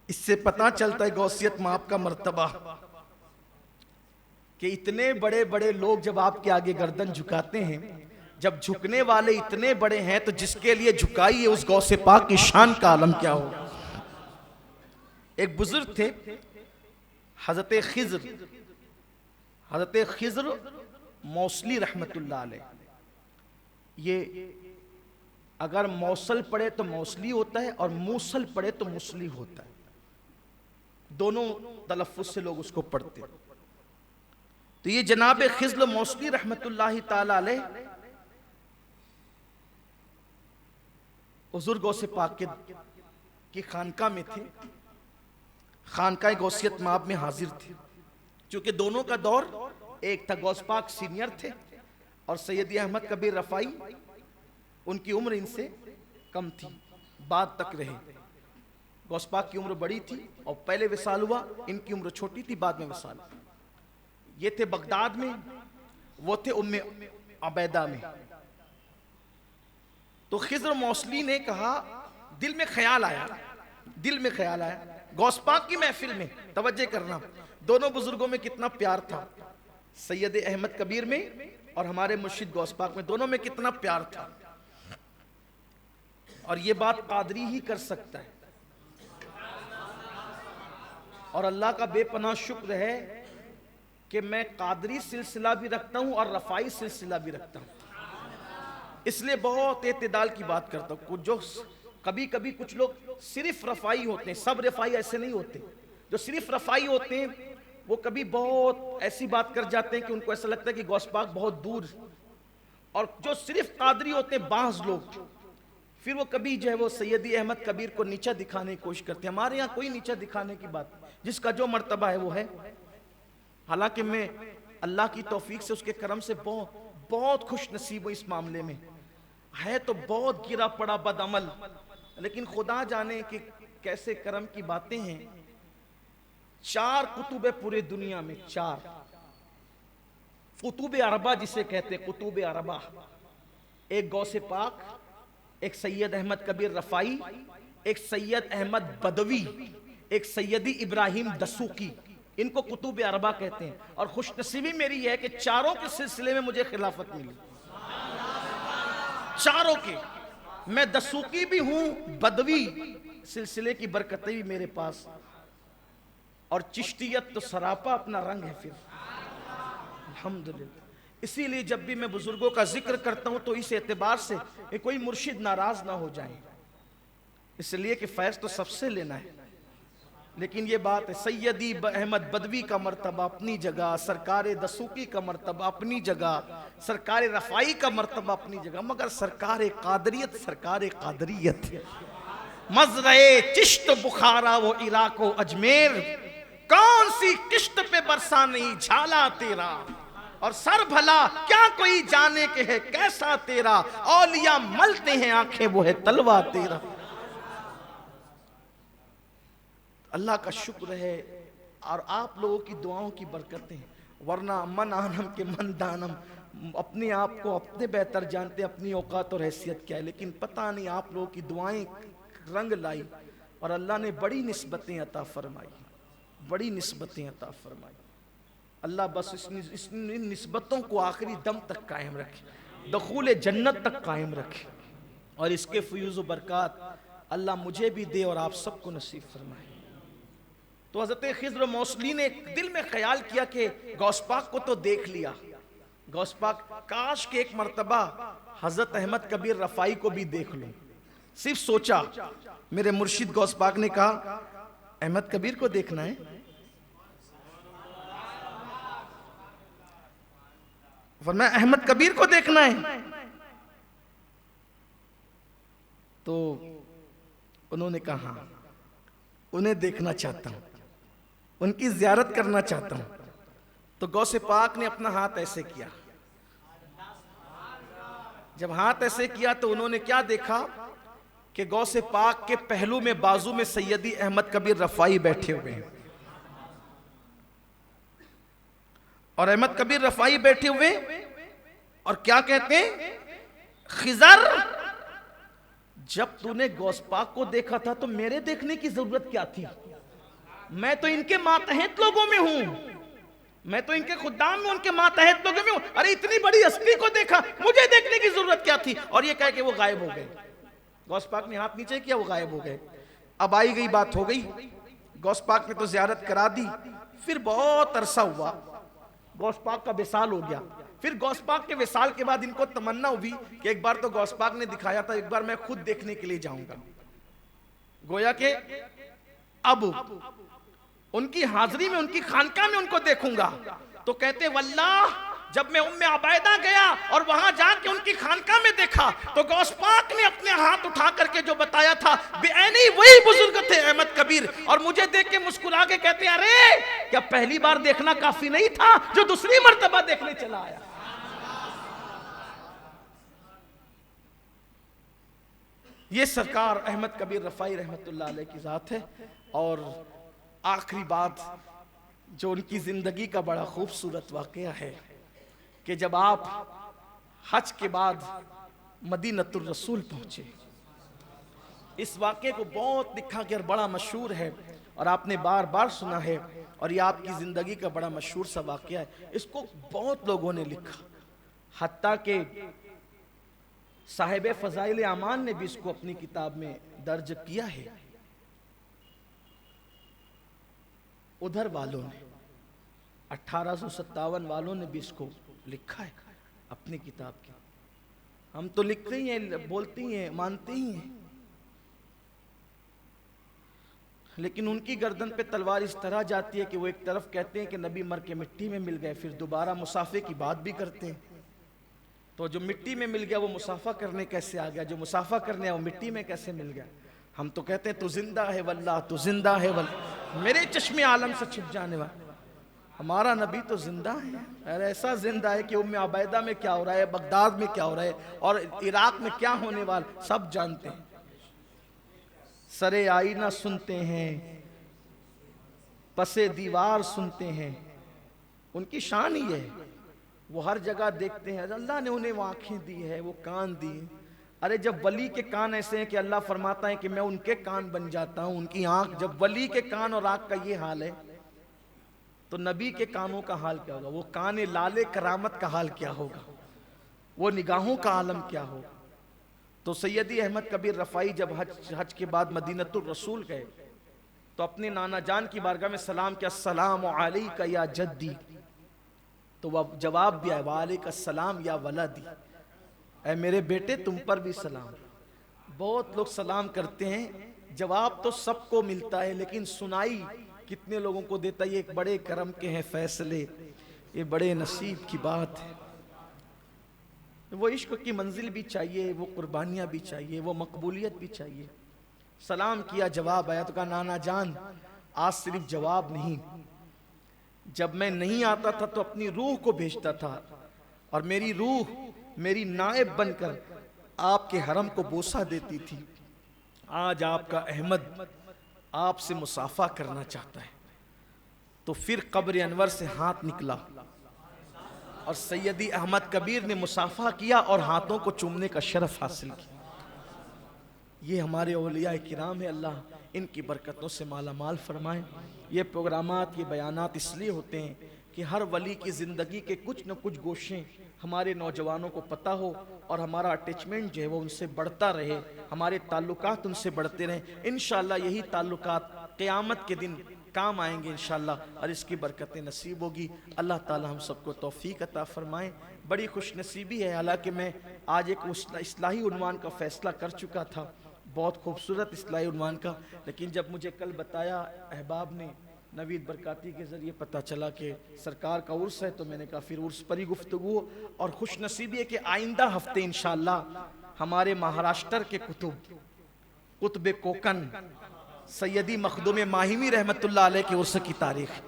اس سے پتہ چلتا ہے غوثیت ماپ کا مرتبہ، کہ اتنے بڑے بڑے لوگ جب آپ کے آگے گردن جھکاتے ہیں، جب جھکنے والے اتنے بڑے ہیں تو جس کے لیے جھکائی ہے اس غوث پاک کی شان کا عالم کیا ہو۔ ایک بزرگ تھے حضرت خضر موصلی رحمت اللہ علیہ، یہ اگر موصل پڑھے تو موصلی ہوتا ہے اور موصل پڑھے تو موصلی ہوتا ہے، دونوں تلفظ سے لوگ اس کو پڑھتے ہیں۔ تو یہ جناب خضر موصلی رحمت اللہ تعالی علیہ حضور غوث پاک کی خانقاہ میں تھے، خانقاہ غوثیت مآب میں حاضر تھے، چونکہ دونوں کا دور ایک تھا، غوث پاک سینئر تھے اور سیدی احمد کبیر رفائی ان کی عمر ان سے کم تھی، بعد تک رہے۔ غوث پاک کی عمر بڑی تھی اور پہلے وصال ہوا، ان کی عمر چھوٹی تھی، بعد میں وصال۔ یہ تھے بغداد میں، وہ تھے ام عبیدہ میں۔ تو خضر موصلی نے کہا، دل میں خیال آیا غوث پاک کی محفل میں توجہ کرنا، دونوں بزرگوں میں کتنا پیار تھا، سید احمد کبیر میں اور ہمارے مرشد غوث پاک میں، دونوں میں کتنا پیار تھا. اور یہ بات قادری ہی کر سکتا ہے. اور اللہ کا بے پناہ شکر ہے کہ میں قادری سلسلہ بھی رکھتا ہوں اور رفاعی سلسلہ بھی رکھتا ہوں. اس لیے بہت اعتدال کی بات کرتا ہوں. جو کبھی کبھی کچھ لوگ صرف رفاعی ہوتے ہیں، سب رفاعی ایسے نہیں ہوتے. جو صرف رفاعی ہوتے ہیں وہ کبھی بہت ایسی بات کر جاتے ہیں کہ ان کو ایسا لگتا ہے کہ غوث پاک بہت دور. اور جو صرف قادری ہوتے ہیں بعض لوگ، پھر وہ کبھی جو ہے وہ سیدی احمد کبیر کو نیچا دکھانے کی کوشش کرتے ہیں. ہمارے یہاں کوئی نیچا دکھانے کی بات، جس کا جو مرتبہ ہے وہ ہے. حالانکہ میں اللہ کی توفیق سے، اس کے کرم سے بہت خوش نصیب ہوں. اس معاملے میں ہے تو بہت گرا پڑا بد عمل، لیکن خدا جانے کہ کیسے کرم کی باتیں ہیں. 4 کتب پورے دنیا میں، 4 قطب اربعہ جسے کہتے ہیں، قطب اربعہ. ایک غوث پاک، ایک سید احمد کبیر رفاعی، ایک سید احمد بدوی، ایک سیدی ابراہیم دسوقی. ان کو قطب اربعہ کہتے ہیں. اور خوش نصیبی میری ہے کہ چاروں کے سلسلے میں مجھے خلافت ملی. چاروں کے. میں دسوقی بھی ہوں، بدوی سلسلے کی برکتیں بھی میرے پاس، اور چشتیت تو سراپا اپنا رنگ ہے پھر. الحمدللہ. اسی لیے جب بھی میں بزرگوں کا ذکر کرتا ہوں تو اس اعتبار سے کہ کوئی مرشد ناراض نہ ہو جائے، اس لیے کہ فیض تو سب سے لینا ہے. لیکن یہ بات ہے، سیدی احمد بدوی کا مرتبہ اپنی جگہ، سرکار دسوقی کا مرتبہ اپنی جگہ، سرکار رفاعی کا مرتبہ اپنی جگہ، مگر سرکار قادریت مزرعِ چشت بخارا و عراق و اجمیر، کون سی کشت پہ برسا نہیں جھالا تیرا، اور سر بھلا کیا کوئی جانے کے ہے کیسا تیرا، اولیاء ملتے ہیں آنکھیں وہ ہے تلوہ تیرا. اللہ کا شکر ہے اور آپ لوگوں کی دعاؤں کی برکتیں، ورنہ من آنم کے من دانم، اپنے آپ کو اپنے بہتر جانتے، اپنی اوقات اور حیثیت کیا ہے. لیکن پتہ نہیں آپ لوگوں کی دعائیں رنگ لائی اور اللہ نے بڑی نسبتیں عطا فرمائی، بڑی نسبتیں عطا فرمائی. اللہ بس اس نسبتوں کو آخری دم تک قائم رکھے، دخول جنت تک قائم رکھے، اور اس کے فیوز و برکات اللہ مجھے بھی دے اور آپ سب کو نصیب فرمائے. تو حضرت خضر و موصلی نے دل میں خیال کیا کہ غوث پاک کو تو دیکھ لیا، غوث پاک کاش کہ ایک مرتبہ حضرت احمد کبیر رفاعی کو بھی دیکھ لوں. صرف سوچا. میرے مرشد غوث پاک نے کہا احمد کبیر کو دیکھنا ہے؟ ورنہ احمد کبیر کو دیکھنا ہے؟ تو انہوں نے کہا ہاں، انہیں دیکھنا چاہتا ہوں، ان کی زیارت کرنا چاہتا ہوں. تو غوث پاک نے اپنا ہاتھ ایسے کیا. جب ہاتھ ایسے کیا تو انہوں نے کیا دیکھا کہ غوث پاک کے پہلو میں، بازو میں سیدی احمد کبیر رفاعی بیٹھے ہوئے ہیں، اور احمد کبیر رفاعی بیٹھے ہوئے اور کیا کہتے ہیں، خضر جب تو نے غوث پاک کو دیکھا تھا تو میرے دیکھنے کی ضرورت کیا تھی؟ میں تو ان کے ماتحت لوگوں میں ہوں، میں تو ان کے خدام میں، ان کے ماتحت لوگوں میں ہوں. ارے اتنی بڑی ہستی کو دیکھا، مجھے دیکھنے کی ضرورت کیا تھی؟ اور یہ کہہ کہ وہ غائب ہو گئے. غوث پاک نے ہاتھ نیچے کیا، وہ غائب ہو گئے. اب آئی گئی بات ہو گئی، غوث پاک نے تو زیارت کرا دی. پھر بہت عرصہ ہوا، غوث پاک کا وصال ہو گیا. پھر غوث پاک کے وصال کے بعد ان کو تمنا ہوئی کہ ایک بار تو غوث پاک نے دکھایا تھا، ایک بار میں خود دیکھنے کے لیے جاؤں گا. گویا کہ اب ان کی حاضری میں، ان کی خانقاہ میں ان کو دیکھوں گا. تو کہتے واللہ جب میں ام عبیدہ گیا اور وہاں جا کے ان کی خانقاہ میں دیکھا تو غوث پاک نے اپنے ہاتھ اٹھا کر کے جو بتایا تھا، بے عینی وہی بزرگ تھے احمد کبیر. اور مجھے دیکھ کے مسکرا کے کہتے ارے کیا پہلی بار دیکھنا کافی نہیں تھا جو دوسری مرتبہ دیکھنے چلا آیا؟ یہ سرکار احمد کبیر رفاعی رحمت اللہ علیہ کی ذات ہے. اور آخری بات جو ان کی زندگی کا بڑا خوبصورت واقعہ ہے کہ جب آپ حج کے بعد مدینۃ الرسول پہنچے اس واقعے کو بہت لکھا گیا اور بڑا مشہور ہے اور آپ نے بار بار سنا ہے، اور یہ آپ کی زندگی کا بڑا مشہور سا واقعہ ہے۔ اس کو بہت لوگوں نے لکھا، حتیٰ کہ صاحب فضائل اعمال نے بھی اس کو اپنی کتاب میں درج کیا ہے۔ ادھر والوں نے 1857 والوں نے بھی اس کو لکھا ہے اپنی کتاب کی۔ ہم تو لکھتے ہی ہیں، بولتے ہی ہیں، مانتے ہی ہیں، لیکن ان کی گردن پہ تلوار اس طرح جاتی ہے کہ وہ ایک طرف کہتے ہیں کہ نبی مر کے مٹی میں مل گئے، پھر دوبارہ مسافے کی بات بھی کرتے ہیں۔ تو جو مٹی میں مل گیا وہ مسافہ کرنے کیسے آ گیا، جو مسافہ کرنے وہ مٹی میں کیسے مل گیا؟ ہم تو کہتے ہیں تو زندہ ہے واللہ، تو زندہ ہے واللہ، میرے چشم عالم سے چھپ جانے والا ہمارا نبی تو زندہ ہے، اور ایسا زندہ ہے کہ ام عبیدہ میں کیا ہو رہا ہے، بغداد میں کیا ہو رہا ہے، اور عراق میں کیا ہونے والا سب جانتے ہیں۔ سرے آئینہ سنتے ہیں، پسے دیوار سنتے ہیں، ان کی شان ہی ہے، وہ ہر جگہ دیکھتے ہیں، اللہ نے انہیں وہ آنکھیں دی ہے، وہ کان دی ہیں۔ ارے جب ولی کے کان ایسے ہیں کہ اللہ فرماتا ہے کہ میں ان کے کان بن جاتا ہوں، ان کی آنکھ، جب ولی کے کان اور آنکھ کا یہ حال ہے تو نبی کے کانوں کا حال کیا ہوگا، وہ کان لالے کرامت کا حال کیا ہوگا، وہ نگاہوں کا عالم کیا ہوگا۔ تو سیدی احمد کبیر رفاعی جب حج کے بعد مدینۃ الرسول گئے تو اپنے نانا جان کی بارگاہ میں سلام کیا، السلام علیک یا جدی، تو وہ جواب دیا، وعلیک السلام یا ولدی، اے میرے بیٹے تم پر بھی سلام۔ بہت لوگ سلام کرتے ہیں، جواب تو سب کو ملتا ہے لیکن سنائی کتنے لوگوں کو دیتا ہے؟ یہ ایک بڑے کرم کے ہیں فیصلے، یہ بڑے نصیب کی بات ہے۔ وہ عشق کی منزل بھی چاہیے، وہ قربانیاں بھی چاہیے، وہ مقبولیت بھی چاہیے۔ سلام کیا، جواب آیا، تو کہا نانا جان آج صرف جواب نہیں، جب میں نہیں آتا تھا تو اپنی روح کو بھیجتا تھا، اور میری روح میری نائب بن کر آپ کے حرم کو بوسہ دیتی تھی۔ آج آپ کا احمد آپ سے مصافحہ کرنا چاہتا ہے۔ تو پھر قبر انور سے ہاتھ نکلا اور سیدی احمد کبیر نے مصافحہ کیا اور ہاتھوں کو چومنے کا شرف حاصل کیا۔ یہ ہمارے اولیاء کرام ہیں، اللہ ان کی برکتوں سے مالا مال فرمائے۔ یہ پروگرامات، یہ بیانات اس لیے ہوتے ہیں کہ ہر ولی کی زندگی کے کچھ نہ کچھ گوشیں ہمارے نوجوانوں کو پتہ ہو، اور ہمارا اٹیچمنٹ جو ہے وہ ان سے بڑھتا رہے، ہمارے تعلقات ان سے بڑھتے رہیں۔ انشاءاللہ یہی تعلقات قیامت کے دن کام آئیں گے انشاءاللہ، اور اس کی برکتیں نصیب ہوگی۔ اللہ تعالی ہم سب کو توفیق عطا فرمائیں۔ بڑی خوش نصیبی ہے، حالانکہ میں آج ایک اصلاحی عنوان کا فیصلہ کر چکا تھا، بہت خوبصورت اصلاحی عنوان کا، لیکن جب مجھے کل بتایا احباب نے، نوید برکاتی کے ذریعے پتہ چلا کہ سرکار کا عرس ہے، تو میں نے کہا پھر عرس پر ہی گفتگو۔ اور خوش نصیبی ہے کہ آئندہ ہفتے انشاءاللہ ہمارے مہاراشٹر کے قطب کوکن سیدی مخدوم ماہمی رحمت اللہ علیہ کے عرس کی تاریخ،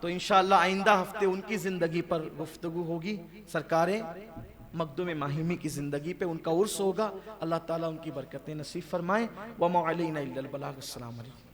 تو انشاءاللہ آئندہ ہفتے ان کی زندگی پر گفتگو ہوگی۔ سرکار مخدوم ماہمی کی زندگی پہ ان کا عرس ہوگا، اللہ تعالیٰ ان کی برکتیں نصیب فرمائیں۔ وَمَا عَلَيْنَا إِلَّا الْبَلَاغُ۔ السلام علیکم۔